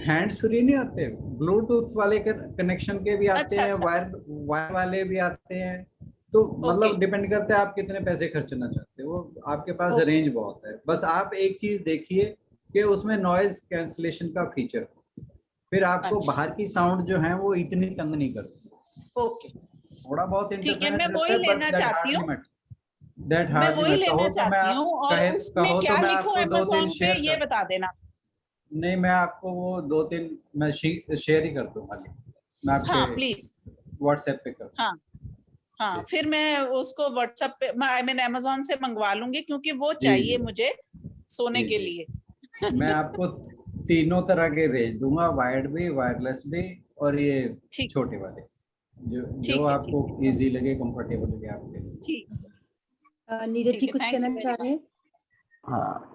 हैंड्स फ्री नहीं आते, ब्लूटूथ वाले कनेक्शन के भी आते हैं, वायर वाले भी आते हैं। तो मतलब डिपेंड करता है आप कितने पैसे खर्चना चाहते हो, वो आपके पास रेंज बहुत है। बस आप एक चीज देखिए कि उसमें नॉइज कैंसलेशन का फीचर, फिर आपको बाहर की साउंड जो है वो इतनी तंग नहीं करती। ओके, थोड़ा बहुत ठीक है, मैं वही लेना चाहती हूँ। मैं वही लेना चाहती हूँ। और उसमें क्या लिखूं Amazon पे ये बता देना। नहीं, मैं आपको वो 2-3 मैं शेयर ही कर दूंगा, मैं आपके प्लीज व्हाट्सएप पे कर। हाँ, फिर मैं उसको व्हाट्सएप पे, मैं Amazon से मंगवा लूंगी, क्योंकि वो चाहिए मुझे सोने के लिए। मैं आपको तीनों तरह के भेज दूंगा, वायर्ड भी, वायरलेस भी और ये छोटे वाले। जो ठीक जो है, आपको ठीक है। इजी लगे, कंफर्टेबल लगे आपके लिए। ठीक नीरज ठीक जी है, कुछ thank you कहना very चाह रहे हैं? हाँ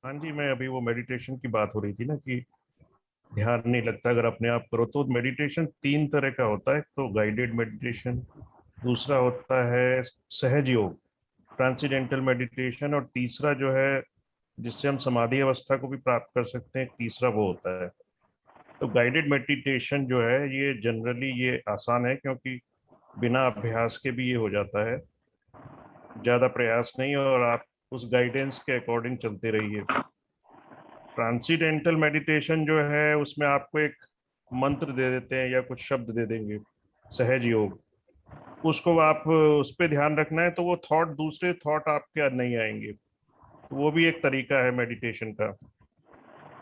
हाँ जी, मैं अभी वो मेडिटेशन की बात हो रही थी ना कि ध्यान नहीं लगता अगर अपने आप करो तो। मेडिटेशन 3 तरह का होता है। तो गाइडेड मेडिटेशन, दूसरा होता है सहज योग, ट्रांसीडेंटल मेडिटेशन, और तीसरा जो है जिससे हम समाधि अवस्था को भी प्राप्त कर सकते हैं, तीसरा वो होता है। तो गाइडेड मेडिटेशन जो है ये जनरली ये आसान है, क्योंकि बिना अभ्यास के भी ये हो जाता है, ज़्यादा प्रयास नहीं, और आप उस गाइडेंस के अकॉर्डिंग चलते रहिए। ट्रांसीडेंटल मेडिटेशन जो है उसमें आपको एक मंत्र दे देते हैं या कुछ शब्द दे देंगे, सहज योग, उसको आप उस पर ध्यान रखना है तो वो थॉट, दूसरे थॉट आपके नहीं आएंगे। तो वो भी एक तरीका है मेडिटेशन का।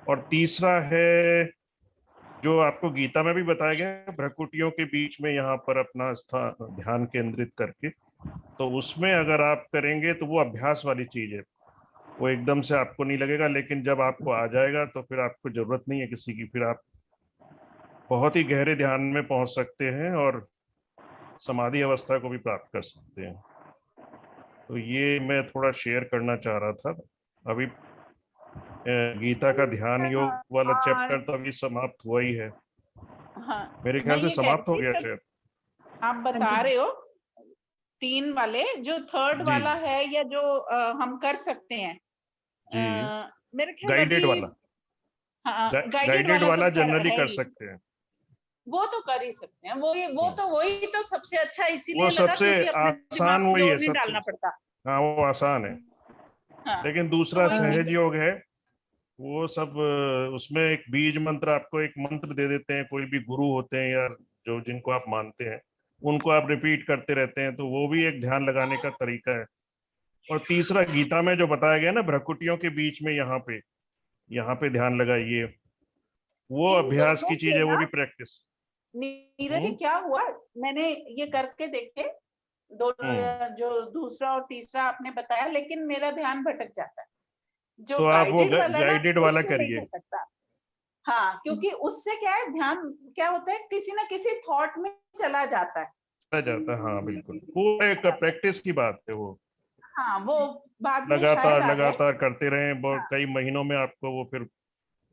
और तीसरा है जो आपको गीता में भी बताया गया है, भ्रकुटियों के बीच में यहाँ पर अपना स्थान ध्यान केंद्रित करके, तो उसमें अगर आप करेंगे तो वो अभ्यास वाली चीज है। वो एकदम से आपको नहीं लगेगा, लेकिन जब आपको आ जाएगा तो फिर आपको जरूरत नहीं है किसी की, फिर आप बहुत ही गहरे ध्यान में पहुंच सकते हैं और समाधि अवस्था को भी प्राप्त कर सकते हैं। तो ये मैं थोड़ा शेयर करना चाह रहा था। अभी गीता का ध्यान योग वाला चैप्टर तो अभी समाप्त हुआ ही है, हाँ, मेरे मैं ख्याल से ये कह समाप्त हो रही गया थी शायद। आप बता हाँ जी। रहे हो 3 वाले, जो थर्ड जी वाला है या जो हम कर सकते हैं, जी, मेरे ख्याल गाइडेड अभी, वाला, हाँ गाइडेड गाइडेड वाला तो वाला कर जनरली है कर ही, सकते हैं। वो तो कर ही सकते हैं। वही तो सबसे अच्छा वो इसीलिए लगा सबसे क्योंकि अपने दिमाग आसान में वही है जोर नहीं सबसे। डालना पड़ता। हाँ वो आसान है। हाँ, लेकिन तो दूसरा वही सहज चीज। योग है, वो सब उसमें एक बीज मंत्र, आपको एक मंत्र दे देते हैं, कोई भी गुरु होते हैं या जो जिनको आप मानते हैं उनको आप रिपीट करते रहते हैं, तो वो भी एक ध्यान लगाने का तरीका है। और तीसरा गीता में जो बताया गया ना, भ्रकुटियों के बीच में यहाँ पे ध्यान लगाइए, वो इन अभ्यास दोनों की चीज से है, वो ना भी प्रैक्टिस। नीरज जी हम्म क्या हुआ, मैंने ये करके देखे हम्म दोनों, जो दूसरा और तीसरा आपने बताया, लेकिन मेरा ध्यान भटक जाता है। जो तो आप वो गाइडेड वाला ना, गाइडेड वाला उससे नहीं करिए। भटकता। हाँ, क्योंकि उससे क्या है, ध्यान क्या होता है, किसी ना किसी थॉट में चला जाता है। चला जाता है, हाँ बिल्कुल, वो एक प्रैक्टिस की बात है वो। हाँ, वो बाद में शायद लगातार आ जाए। लगातार करते रहें, बहुत हाँ, कई महीनों में आपको वो फिर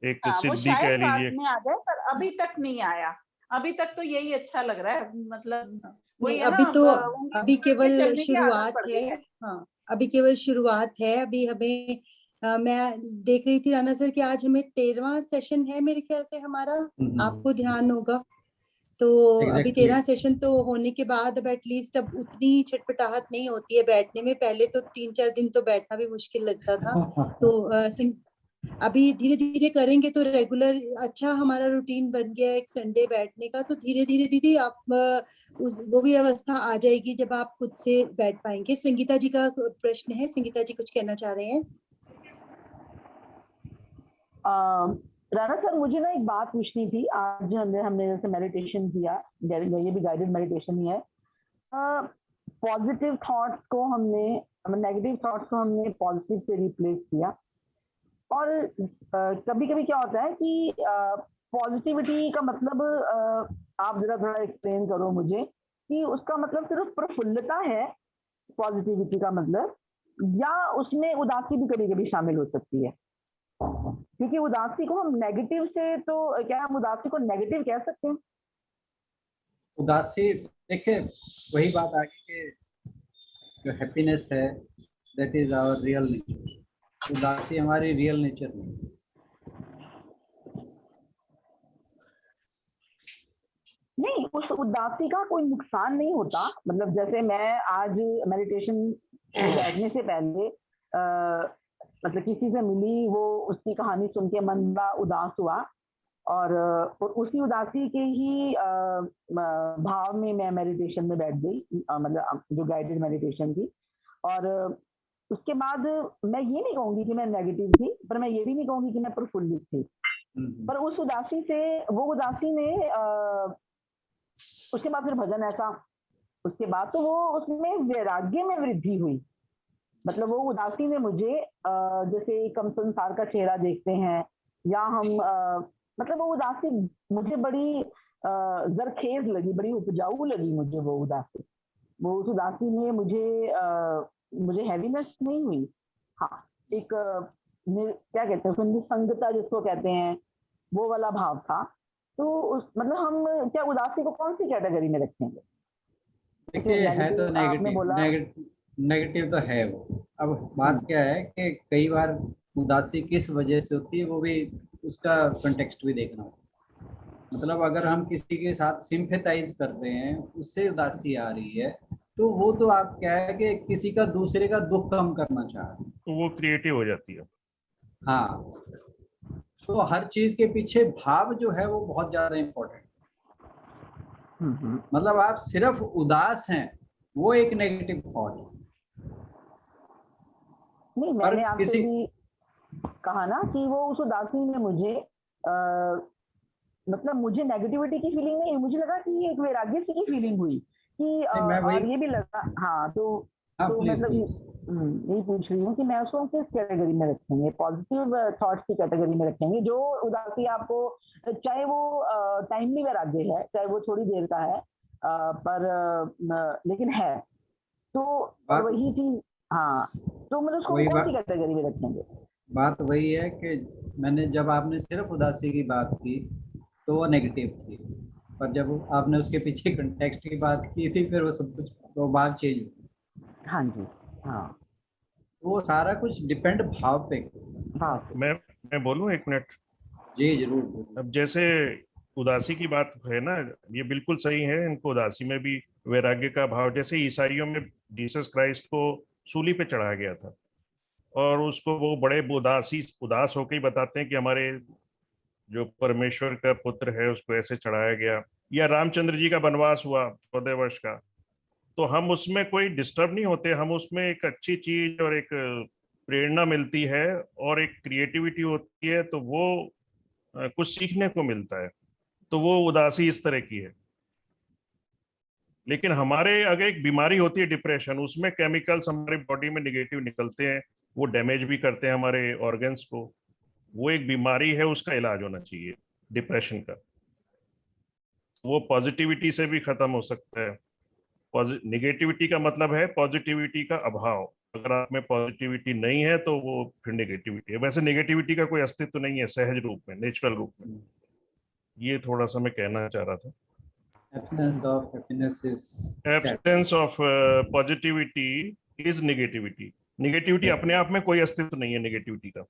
एक हाँ, वो सिद्धि शायद कह बाद लीजिए। में आ जाए, पर अभी तक नहीं आया। अभी तक तो यही अच्छा लग रहा है, मतलब वही नहीं, है ना, अभी तो उंगली अभी पकड़ के केवल चलने की आदत शुरुआत पड़ है। गई है। हाँ, अभी केवल शुरुआत है। अभी हमें मैं देख रही थी राणा सर कि आज हमें 13वां सेशन है मेरे ख्याल से हमारा, आपको ध्यान होगा। तो अभी एग्जैक्टली 13 सेशन तो होने के बाद अब एटलीस्ट अब उतनी छटपटाहट नहीं होती है बैठने में। पहले तो 3-4 दिन तो बैठना भी मुश्किल लगता था। तो अभी धीरे धीरे करेंगे तो रेगुलर अच्छा हमारा रूटीन बन गया है एक संडे बैठने का। तो धीरे धीरे दीदी आप वो भी अवस्था आ जाएगी जब आप खुद से बैठ पाएंगे। संगीता जी का प्रश्न है, संगीता जी कुछ कहना चाह रहे हैं? राणा सर, मुझे ना एक बात पूछनी थी। आज हमने जैसे मेडिटेशन किया, ये भी गाइडेड मेडिटेशन ही है। पॉजिटिव थॉट्स को हमने, नेगेटिव थॉट्स को हमने पॉजिटिव से रिप्लेस किया। और कभी कभी क्या होता है कि पॉजिटिविटी का मतलब, आप जरा थोड़ा एक्सप्लेन करो मुझे कि उसका मतलब सिर्फ प्रफुल्लता है पॉजिटिविटी का मतलब, या उसमें उदासी भी कभी कभी शामिल हो सकती है? क्योंकि उदासी को हम नेगेटिव से, तो क्या हम उदासी को नेगेटिव कह सकते हैं? उदासी, देखिए वही बात आ गई कि जो हैप्पीनेस है that is our real nature. उदासी हमारी रियल नेचर नहीं है। नहीं, उस उदासी का कोई नुकसान नहीं होता। मतलब जैसे मैं आज मेडिटेशन बैठने से पहले मतलब किसी से मिली, वो उसकी कहानी सुन के मन बड़ा उदास हुआ, और उसी उदासी के ही भाव में मैं मेडिटेशन में बैठ गई, मतलब जो गाइडेड मेडिटेशन थी। और उसके बाद मैं ये नहीं कहूंगी कि मैं नेगेटिव थी, पर मैं ये भी नहीं कहूंगी कि मैं प्रफुल्लित थी। पर उस उदासी से, वो उदासी ने उसके बाद फिर भजन ऐसा, उसके बाद तो वो उसमें वैराग्य में वृद्धि हुई। मतलब वो उदासी ने मुझे जैसे कम संसार का चेहरा देखते हैं, या हम मतलब वो उदासी मुझे बड़ी जरखेज लगी, बड़ी उपजाऊ लगी मुझे वो उदासी। वो उस उदासी में मुझे हैवीनेस नहीं हुई। हाँ, एक क्या कहते हैं उसको, निसंगता जिसको कहते हैं, वो वाला भाव था। तो उस मतलब हम क्या उदासी को कौन सी कैटेगरी में रखेंगे? देखिए, है तो नेगेटिव आपने बोला। नेगेटिव तो है वो। अब बात क्या है कि कई बार उदासी किस वजह से होती है वो भी, उसका कंटेक्स्ट भी देखना होगा। मतलब अगर हम किसी के साथ सिंपैथाइज कर रहे हैं, उससे उदासी आ रही है, तो वो तो आप क्या है कि किसी का दूसरे का दुख कम करना चाह रहे हैं, तो वो क्रिएटिव हो जाती है। हाँ। तो हर चीज के पीछे भाव जो है वो बहुत ज्यादा इम्पोर्टेंट। मतलब आप सिर्फ उदास हैं, वो एक नेगेटिव थॉट है। नहीं, मैंने आपसे भी कहा ना कि वो उस उदासी में मुझे मतलब मुझे नेगेटिविटी की फीलिंग नहीं, मुझे लगा कि एक वैराग्य की फीलिंग हुई कि और ये भी लगा। हाँ, तो मतलब यही पूछ रही हूँ कि मैं उसको किस कैटेगरी में रखेंगे? पॉजिटिव थॉट्स की कैटेगरी में रखेंगे जो उदासी आपको, चाहे वो टाइमली वैराग्य है, चाहे वो थोड़ी देर का है, पर लेकिन है तो, और वही चीज। हाँ, तो मतलब उसको कौन सी कैटेगरी में रखेंगे? बात वही है कि मैंने, जब आपने सिर्फ उदासी की बात की तो वो नेगेटिव थी, पर जब आपने उसके पीछे कंटेक्स्ट की बात की थी, फिर वो सब कुछ, वो बात चेंज हुई। हाँ जी, हाँ, वो सारा कुछ डिपेंड भाव पे। मैं बोलूं 1 मिनट? जी जरूर। अब जैसे उदासी की बात है ना, ये बिल्कुल सही है, इनको उदासी में भी वैराग्य का भाव। जैसे ईसाइयों में जीसस क्राइस्ट को सूली पे चढ़ाया गया था, और उसको वो बड़े उदास होकर ही बताते हैं कि हमारे जो परमेश्वर का पुत्र है उसको ऐसे चढ़ाया गया। या रामचंद्र जी का वनवास हुआ 14 वर्ष का, तो हम उसमें कोई डिस्टर्ब नहीं होते, हम उसमें एक अच्छी चीज और एक प्रेरणा मिलती है और एक क्रिएटिविटी होती है, तो वो कुछ सीखने को मिलता है। तो वो उदासी इस तरह की है। लेकिन हमारे अगर एक बीमारी होती है डिप्रेशन, उसमें केमिकल्स हमारे बॉडी में निगेटिव निकलते हैं, वो डैमेज भी करते हैं हमारे ऑर्गन्स को। वो एक बीमारी है, उसका इलाज होना चाहिए डिप्रेशन का। वो पॉजिटिविटी से भी खत्म हो सकता है। निगेटिविटी का मतलब है पॉजिटिविटी का अभाव। अगर आप में पॉजिटिविटी नहीं है तो वो फिर नेगेटिविटी है। वैसे नेगेटिविटी का कोई अस्तित्व नहीं है सहज रूप में, नेचुरल रूप में। ये थोड़ा सा मैं कहना चाह रहा था। Absence of happiness is absence of positivity is negativity. Negativity अपने आप में कोई अस्तित्व नहीं है नेगेटिविटी का।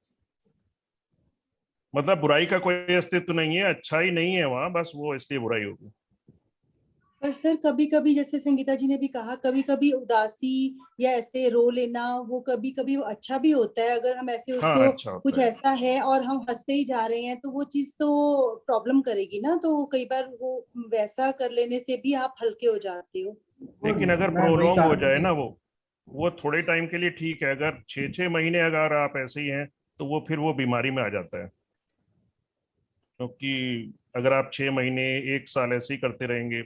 मतलब बुराई का कोई अस्तित्व नहीं है, अच्छाई नहीं है वहां, बस वो इसलिए बुराई होगी। पर सर कभी कभी, जैसे संगीता जी ने भी कहा, कभी कभी उदासी या ऐसे रो लेना, वो कभी कभी अच्छा भी होता है। अगर हम ऐसे उसको, अच्छा कुछ ऐसा है और हम हंसते ही जा रहे हैं, तो वो चीज तो प्रॉब्लम करेगी ना। तो कई बार वो वैसा कर लेने से भी आप हल्के हो जाते हो। लेकिन अगर प्रोलॉन्ग हो जाए ना, वो थोड़े टाइम के लिए ठीक है। अगर 6-6 महीने अगर आप ऐसे ही हैं तो वो फिर वो बीमारी में आ जाता है। क्योंकि अगर आप 6 महीने 1 साल ऐसे ही करते रहेंगे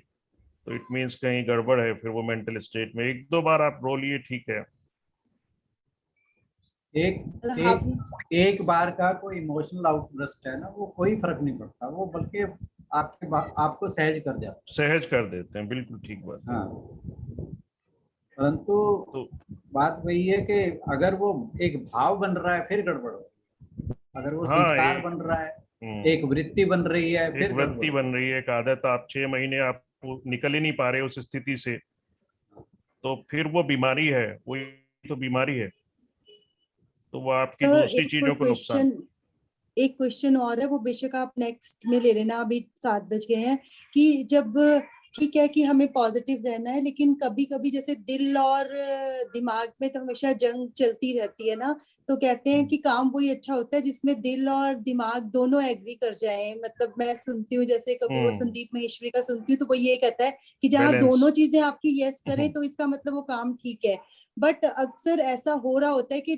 तो इट मीन्स कहीं गड़बड़ है। फिर वो मेंटल स्टेट में 1-2 बार आप रो लिए, ठीक है। एक बार का कोई इमोशनल आउटबर्स्ट है ना, वो कोई फर्क नहीं पड़ता, वो बल्कि आपको सहज कर जाता है। सहज कर देते हैं, बिल्कुल ठीक बात। हाँ, परंतु तो बात वही है कि अगर वो एक भाव बन रहा है फिर गड़बड़ हो। अगर वो संस्कार बन रहा है, एक वृत्ति बन रही है, फिर एक वृत्ति बन रही है, एक आदत, आप 6 महीने आप निकल ही नहीं पा रहे उस स्थिति से, तो फिर वो बीमारी है। वो तो बीमारी है, तो वो आपकी दूसरी चीजों को नुकसान। एक क्वेश्चन और है, वो बेशक आप नेक्स्ट में ले लेना, अभी 7 बज गए हैं। कि जब ठीक है कि हमें पॉजिटिव रहना है, लेकिन कभी कभी जैसे दिल और दिमाग में तो हमेशा जंग चलती रहती है ना। तो कहते हैं कि काम वही अच्छा होता है जिसमें दिल और दिमाग दोनों एग्री कर जाएं। मतलब मैं सुनती हूँ, जैसे कभी वो संदीप महेश्वरी का सुनती हूँ, तो वो ये कहता है कि जहाँ दोनों चीजें आपकी यस करे तो इसका मतलब वो काम ठीक है। बट अक्सर ऐसा हो रहा होता है कि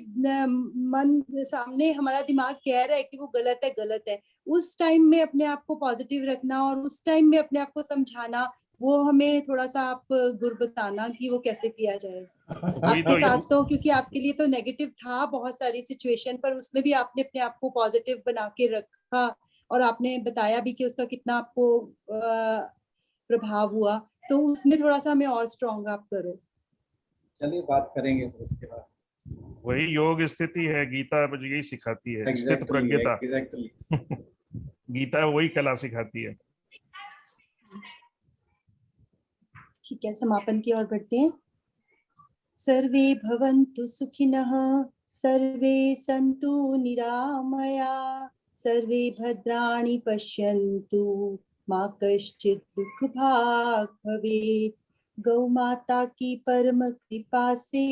मन सामने हमारा दिमाग कह रहा है कि वो गलत है, गलत है। उस टाइम में अपने आप को पॉजिटिव रखना और उस टाइम में अपने आप को समझाना, वो हमें थोड़ा सा आप गुर बताना कि वो कैसे किया जाए। आपके साथ तो, क्योंकि आपके लिए तो नेगेटिव था बहुत सारी सिचुएशन, पर उसमें भी आपने अपने आप को पॉजिटिव बना के रखा। और आपने बताया भी कि उसका कितना आपको प्रभाव हुआ, तो उसमें थोड़ा सा हमें और स्ट्रॉन्ग आप करो। चलिए बात करेंगे फिर उसके बाद। वही योग स्थिति है, गीता मुझे यही सिखाती है, स्थित प्रज्ञता। एग्जैक्टली। गीता वही कला सिखाती है। ठीक है, समापन की ओर बढ़ते हैं। सर्वे भवन्तु सुखिनः, सर्वे सन्तु निरामया, सर्वे भद्राणि पश्यन्तु, मा कश्चित् दुःख भाग् भवेत्। गौ माता की परम कृपा से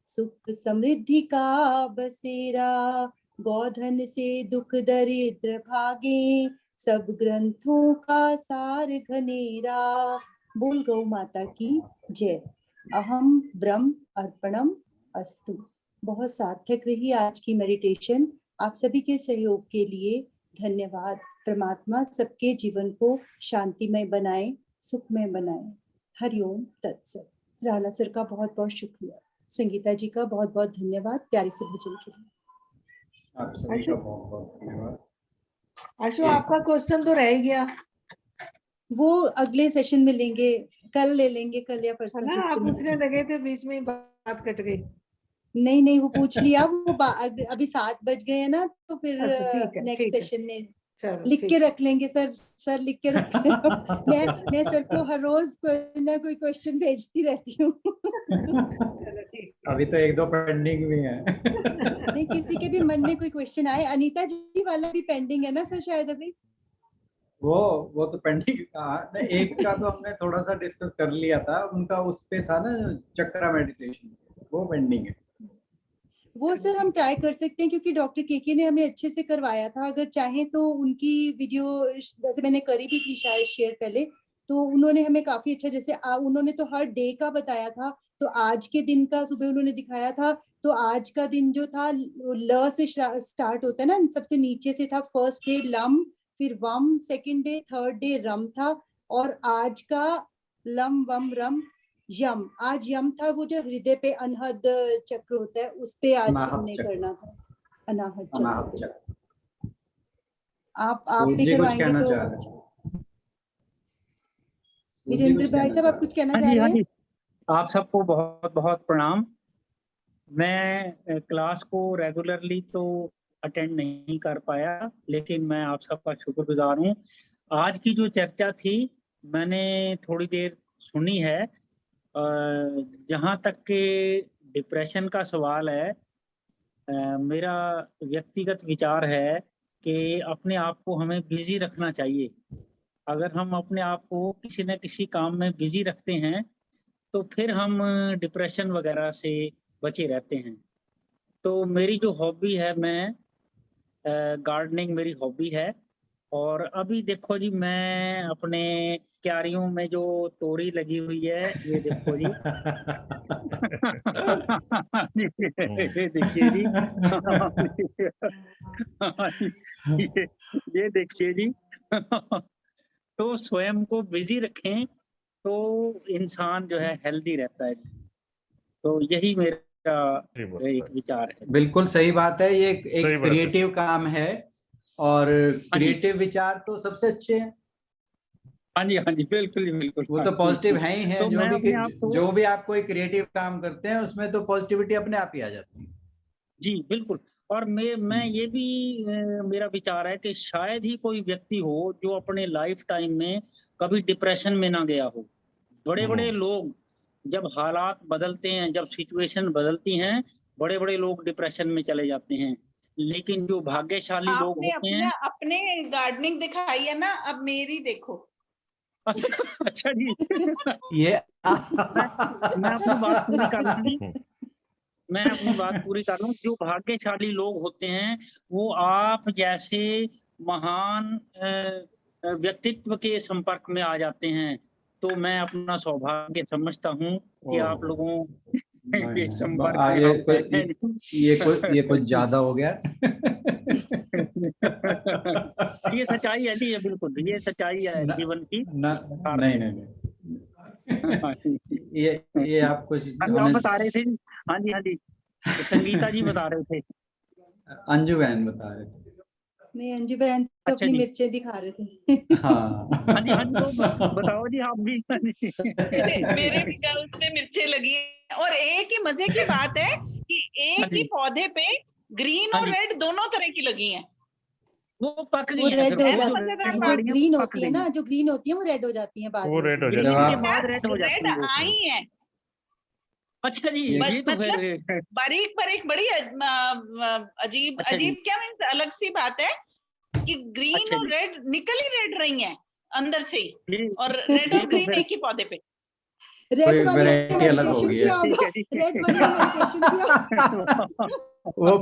सुख समृद्धि का बसेरा, गौधन से दुख दरिद्र भागे, सब ग्रंथों का सार घनेरा। बोल गौ माता की जय। अहम ब्रह्म अर्पणम अस्तु। बहुत सार्थक रही आज की मेडिटेशन। आप सभी के सहयोग के लिए धन्यवाद। परमात्मा सबके जीवन को शांतिमय बनाए, सुखमय बनाए। हरिओम तत्सत। राणा सर का बहुत बहुत शुक्रिया। संगीता जी का बहुत बहुत धन्यवाद प्यारे से भजन के लिए। आप सभी का बहुत बहुत धन्यवाद। आशु, आपका क्वेश्चन तो रह गया, वो अगले सेशन में लेंगे, कल ले लेंगे, कल या है परसों। ना? जिस आप दिन पूछने लगे थे, बीच में बात कट गई। नहीं वो पूछ लिया। वो अभी 7 बज गए हैं ना, तो फिर अच्छा, ठीक है, नेक्स्ट ठीक है। सेशन में चलो, लिख ठीक के है। रख लेंगे। सर लिख के रख मैं सर को हर रोज कोई ना कोई क्वेश्चन भेजती रहती हूँ। चलो, ठीक है। अभी तो 1-2 पेंडिंग भी है। नहीं, किसी के भी मन में कोई क्वेश्चन आए। अनीता जी वाला भी पेंडिंग है ना सर शायद अभी? वो तो पेंडिंग था। एक का तो हमने थोड़ा सा डिस्कस कर लिया था, उनका उस पे था ना चक्रा मेडिटेशन, वो पेंडिंग है। वो सर हम ट्राई कर सकते हैं, क्योंकि डॉक्टर केके ने हमें अच्छे से करवाया था। अगर चाहें तो उनकी वीडियो, वैसे मैंने करी भी थी शायद शेयर पहले, तो उन्होंने हमें काफी अच्छा, जैसे उन्होंने तो हर डे का बताया था, तो आज के दिन का सुबह उन्होंने दिखाया था। तो आज का दिन जो था ल से स्टार्ट होता है ना, सबसे नीचे से था। फर्स्ट डे लम, फिर वम, सेकंड डे, थर्ड डे रम था, और आज का लम वम रम यम। आज यम था, वो जो हृदय पे अनहद चक्र होता है उस पे आज अनाहत हमने चक्र। करना था। अनाहत अनाहत चक्र। चक्र। आप सूरज भी जी कुछ करवाएंगे कहना तो? चाह रहे हैं? सूरज जी वीरेंद्र कुछ भाई कहना साहब, चाह आप कुछ रहे कहना हाँ चाह जी, रहे हाँ हैं? जी। आप सबको बहुत बहुत प्रणाम। मैं क्लास को रेगुलरली तो अटेंड नहीं कर पाया, लेकिन मैं आप सबका शुक्रगुजार हूँ। आज की जो चर्चा थी मैंने थोड़ी देर सुनी है। जहाँ तक के डिप्रेशन का सवाल है, मेरा व्यक्तिगत विचार है कि अपने आप को हमें बिजी रखना चाहिए। अगर हम अपने आप को किसी न किसी काम में बिजी रखते हैं तो फिर हम डिप्रेशन वगैरह से बचे रहते हैं। तो मेरी जो हॉबी है, मैं गार्डनिंग मेरी हॉबी है। और अभी देखो जी, मैं अपने क्यारियों में जो तोरी लगी हुई है, ये देखो जी। ये देखिए जी। ये देखिए जी। तो स्वयं को बिजी रखें तो इंसान जो है हेल्दी रहता है। तो यही मेरा एक विचार है। बिल्कुल सही बात है। ये सही एक बात है। क्रिएटिव काम है, और क्रिएटिव विचार तो सबसे अच्छे हैं। हाँ जी, हाँ जी, बिल्कुल जी, बिल्कुल। वो तो पॉजिटिव है ही है। तो मैं अपने आप को, जो भी आप कोई क्रिएटिव काम करते हैं उसमें तो पॉजिटिविटी अपने आप ही आ जाती है। जी बिल्कुल। और मैं ये भी मेरा विचार है कि शायद ही कोई व्यक्ति हो जो अपने लाइफ टाइम में कभी डिप्रेशन में ना गया हो। बड़े बड़े लोग, जब हालात बदलते हैं, जब सिचुएशन बदलती हैं, बड़े बड़े लोग डिप्रेशन में चले जाते हैं। लेकिन जो भाग्यशाली लोग आपने होते हैं। अपने गार्डनिंग दिखाई है ना, अब मेरी देखो। अच्छा जी। ये मैं अपनी बात पूरी कर लूं जी। मैं अपनी बात पूरी कर लूं। जो भाग्यशाली लोग होते हैं वो आप जैसे महान व्यक्तित्व के संपर्क में आ जाते हैं। तो मैं अपना सौभाग्य समझता हूं कि आप लोगों के संपर्क में हम बैठे हैं। ये कुछ ज्यादा हो गया। ये सच्चाई है जी, ये बिल्कुल ये सच्चाई है जीवन की। नहीं ये आप कुछ आप बता रहे थे। हाँ जी, हाँ जी, संगीता जी बता रहे थे। अंजू बहन बता रहे थे। नहीं, अंजू बहन तो अच्छा अपनी जी। मिर्चें दिखा रहे थे। हाँ हाँ जी, हाँ जी, तो बताओ जी आप भी। हाँ जी। मेरे भी गर्ल्स में मिर्चें लगी है। और एक ही मजे की बात है कि हाँ एक ही जी। पौधे पे ग्रीन हाँ और जी। रेड दोनों तरह की लगी हैं। वो पक वो गई है, रेड फिर हो है वो ना जो मजेदार जाती है, बात? जो गाड़ियां ग्रीन पक होती है गई ना, जो ग्रीन होती है वो रेड हो जाती है बाद वो में। रेड हो ग्रीन जाती जब के है। आप बाद रेड हो रेड जाती है वो। आई है। अच्छा जी, ये ये तो मतलब फिर बारीक बारीक बड़ी अजीब अच्छा जी। अजीब क्या मीन्स अलग सी बात है कि ग्रीन अच्छा और जी, रेड निकल ही रेड रही हैं अंदर से ही, ये और रेड ये और तो ग्रीन फिर एक ही पौधे पे। रेड कोई वाली ने वैरायटी अलग हो मेडिटेशन गई किया है। ठीक होगा, है जी। रेड वाली ने मेडिटेशन किया, वो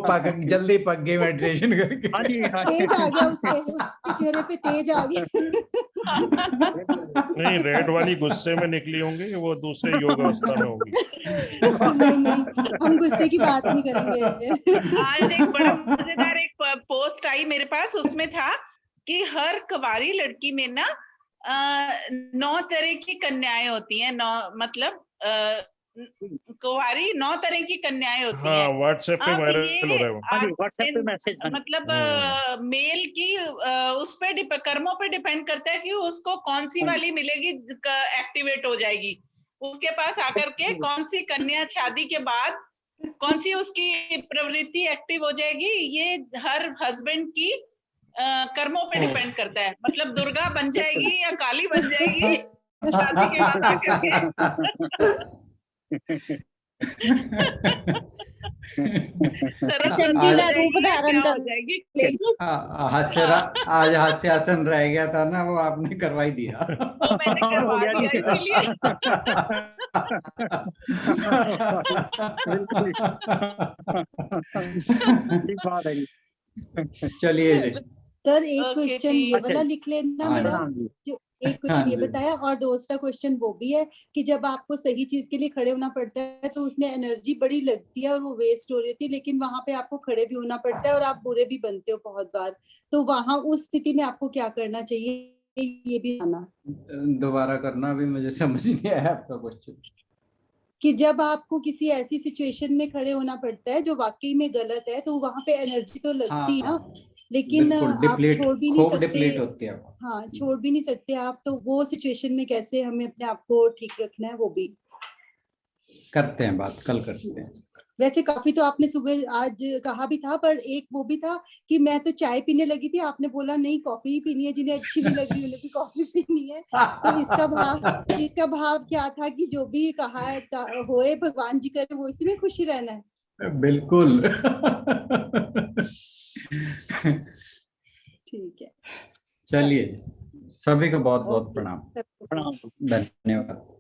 जल्दी पक गई मेडिटेशन करके। हाँ जी, हाँ तेज आ गया उसके चेहरे पे तेज आ गया। नहीं, रेड वाली गुस्से में निकली होंगी, वो दूसरे योग अवस्था में होगी। नहीं नहीं, हम गुस्से की बात नहीं करेंगे। आज एक बड़ा मजेदार एक पोस्ट आई मेरे पास, उसमें था कि हर कुंवारी लड़की में ना 9 तरह की कन्याएं होती हैं। 9 मतलब कुंवारी 9 तरह की कन्याएं होती हाँ, हैं। व्हाट्सएप पे अब वायरल हो रहा है वो। हाँ जी, आज व्हाट्सएप पे मैसेज। हाँ जी। मतलब मेल की उस पे कर्मों पे डिपेंड करता है कि उसको कौन सी हाँ जी। वाली मिलेगी, एक्टिवेट हो जाएगी। उसके पास आकर के कौन सी कन्या शादी के बाद कौन सी उसकी प्रवृत्ति एक्टिव हो जाएगी, ये हर हस्बैंड की कर्मों पे डिपेंड करता है। मतलब दुर्गा बन जाएगी या काली बन जाएगी शादी के बाद आकर के। सरस्वती चंडी हो का रूप जाएगी या धारण क्या हो कर जाएगी। लेगी। आज हास्यासन रह गया था ना, वो आपने करवा ही दिया। वो मैंने हो करवा गया दिया जी। इसीलिए। बिल्कुल ठीक बात है जी। चलिए जी। सर एक ओके क्वेश्चन ये ठीक। अच्छा वाला जी। लिख लेना हाँ मेरा, प्रणाम जी। जो एक हाँ क्वेश्चन ये जी। बताया, और दूसरा क्वेश्चन वो भी है कि जब आपको सही चीज के लिए खड़े होना पड़ता है तो उसमें एनर्जी बड़ी लगती है और वो वेस्ट हो रही थी, लेकिन वहां पे आपको खड़े भी होना पड़ता है और आप बुरे भी बनते हो बहुत बार, तो वहां उस स्थिति में आपको क्या करना चाहिए, ये भी आना दोबारा करना, अभी मुझे समझ नहीं आया आपका क्वेश्चन। कि जब आपको किसी ऐसी सिचुएशन में खड़े होना पड़ता है जो वाकई में गलत है, तो वहां पे एनर्जी तो लगती है ना, हाँ लेकिन बिल्कुल, आप डिप्लीट, छोड़ भी नहीं खूब सकते। डिप्लीट होती है वो। हाँ, छोड़ भी नहीं सकते आप, तो वो सिचुएशन में कैसे हमें अपने आप को ठीक रखना है, वो भी करते हैं बात, कल करते हैं। वैसे काफी तो आपने सुबह आज कहा भी था, पर एक वो भी था कि मैं तो चाय पीने लगी थी, आपने बोला नहीं कॉफी ही पीनी है, जिन्हें अच्छी नहीं लगी उन्हें भी कॉफी पीनी है। तो इसका भाव क्या था कि जो भी कहा है होए भगवान जी करे, वो इसी में खुशी रहना है। बिल्कुल। ठीक है, चलिए, सभी को बहुत बहुत ओके, प्रणाम, सबको प्रणाम। धन्यवाद।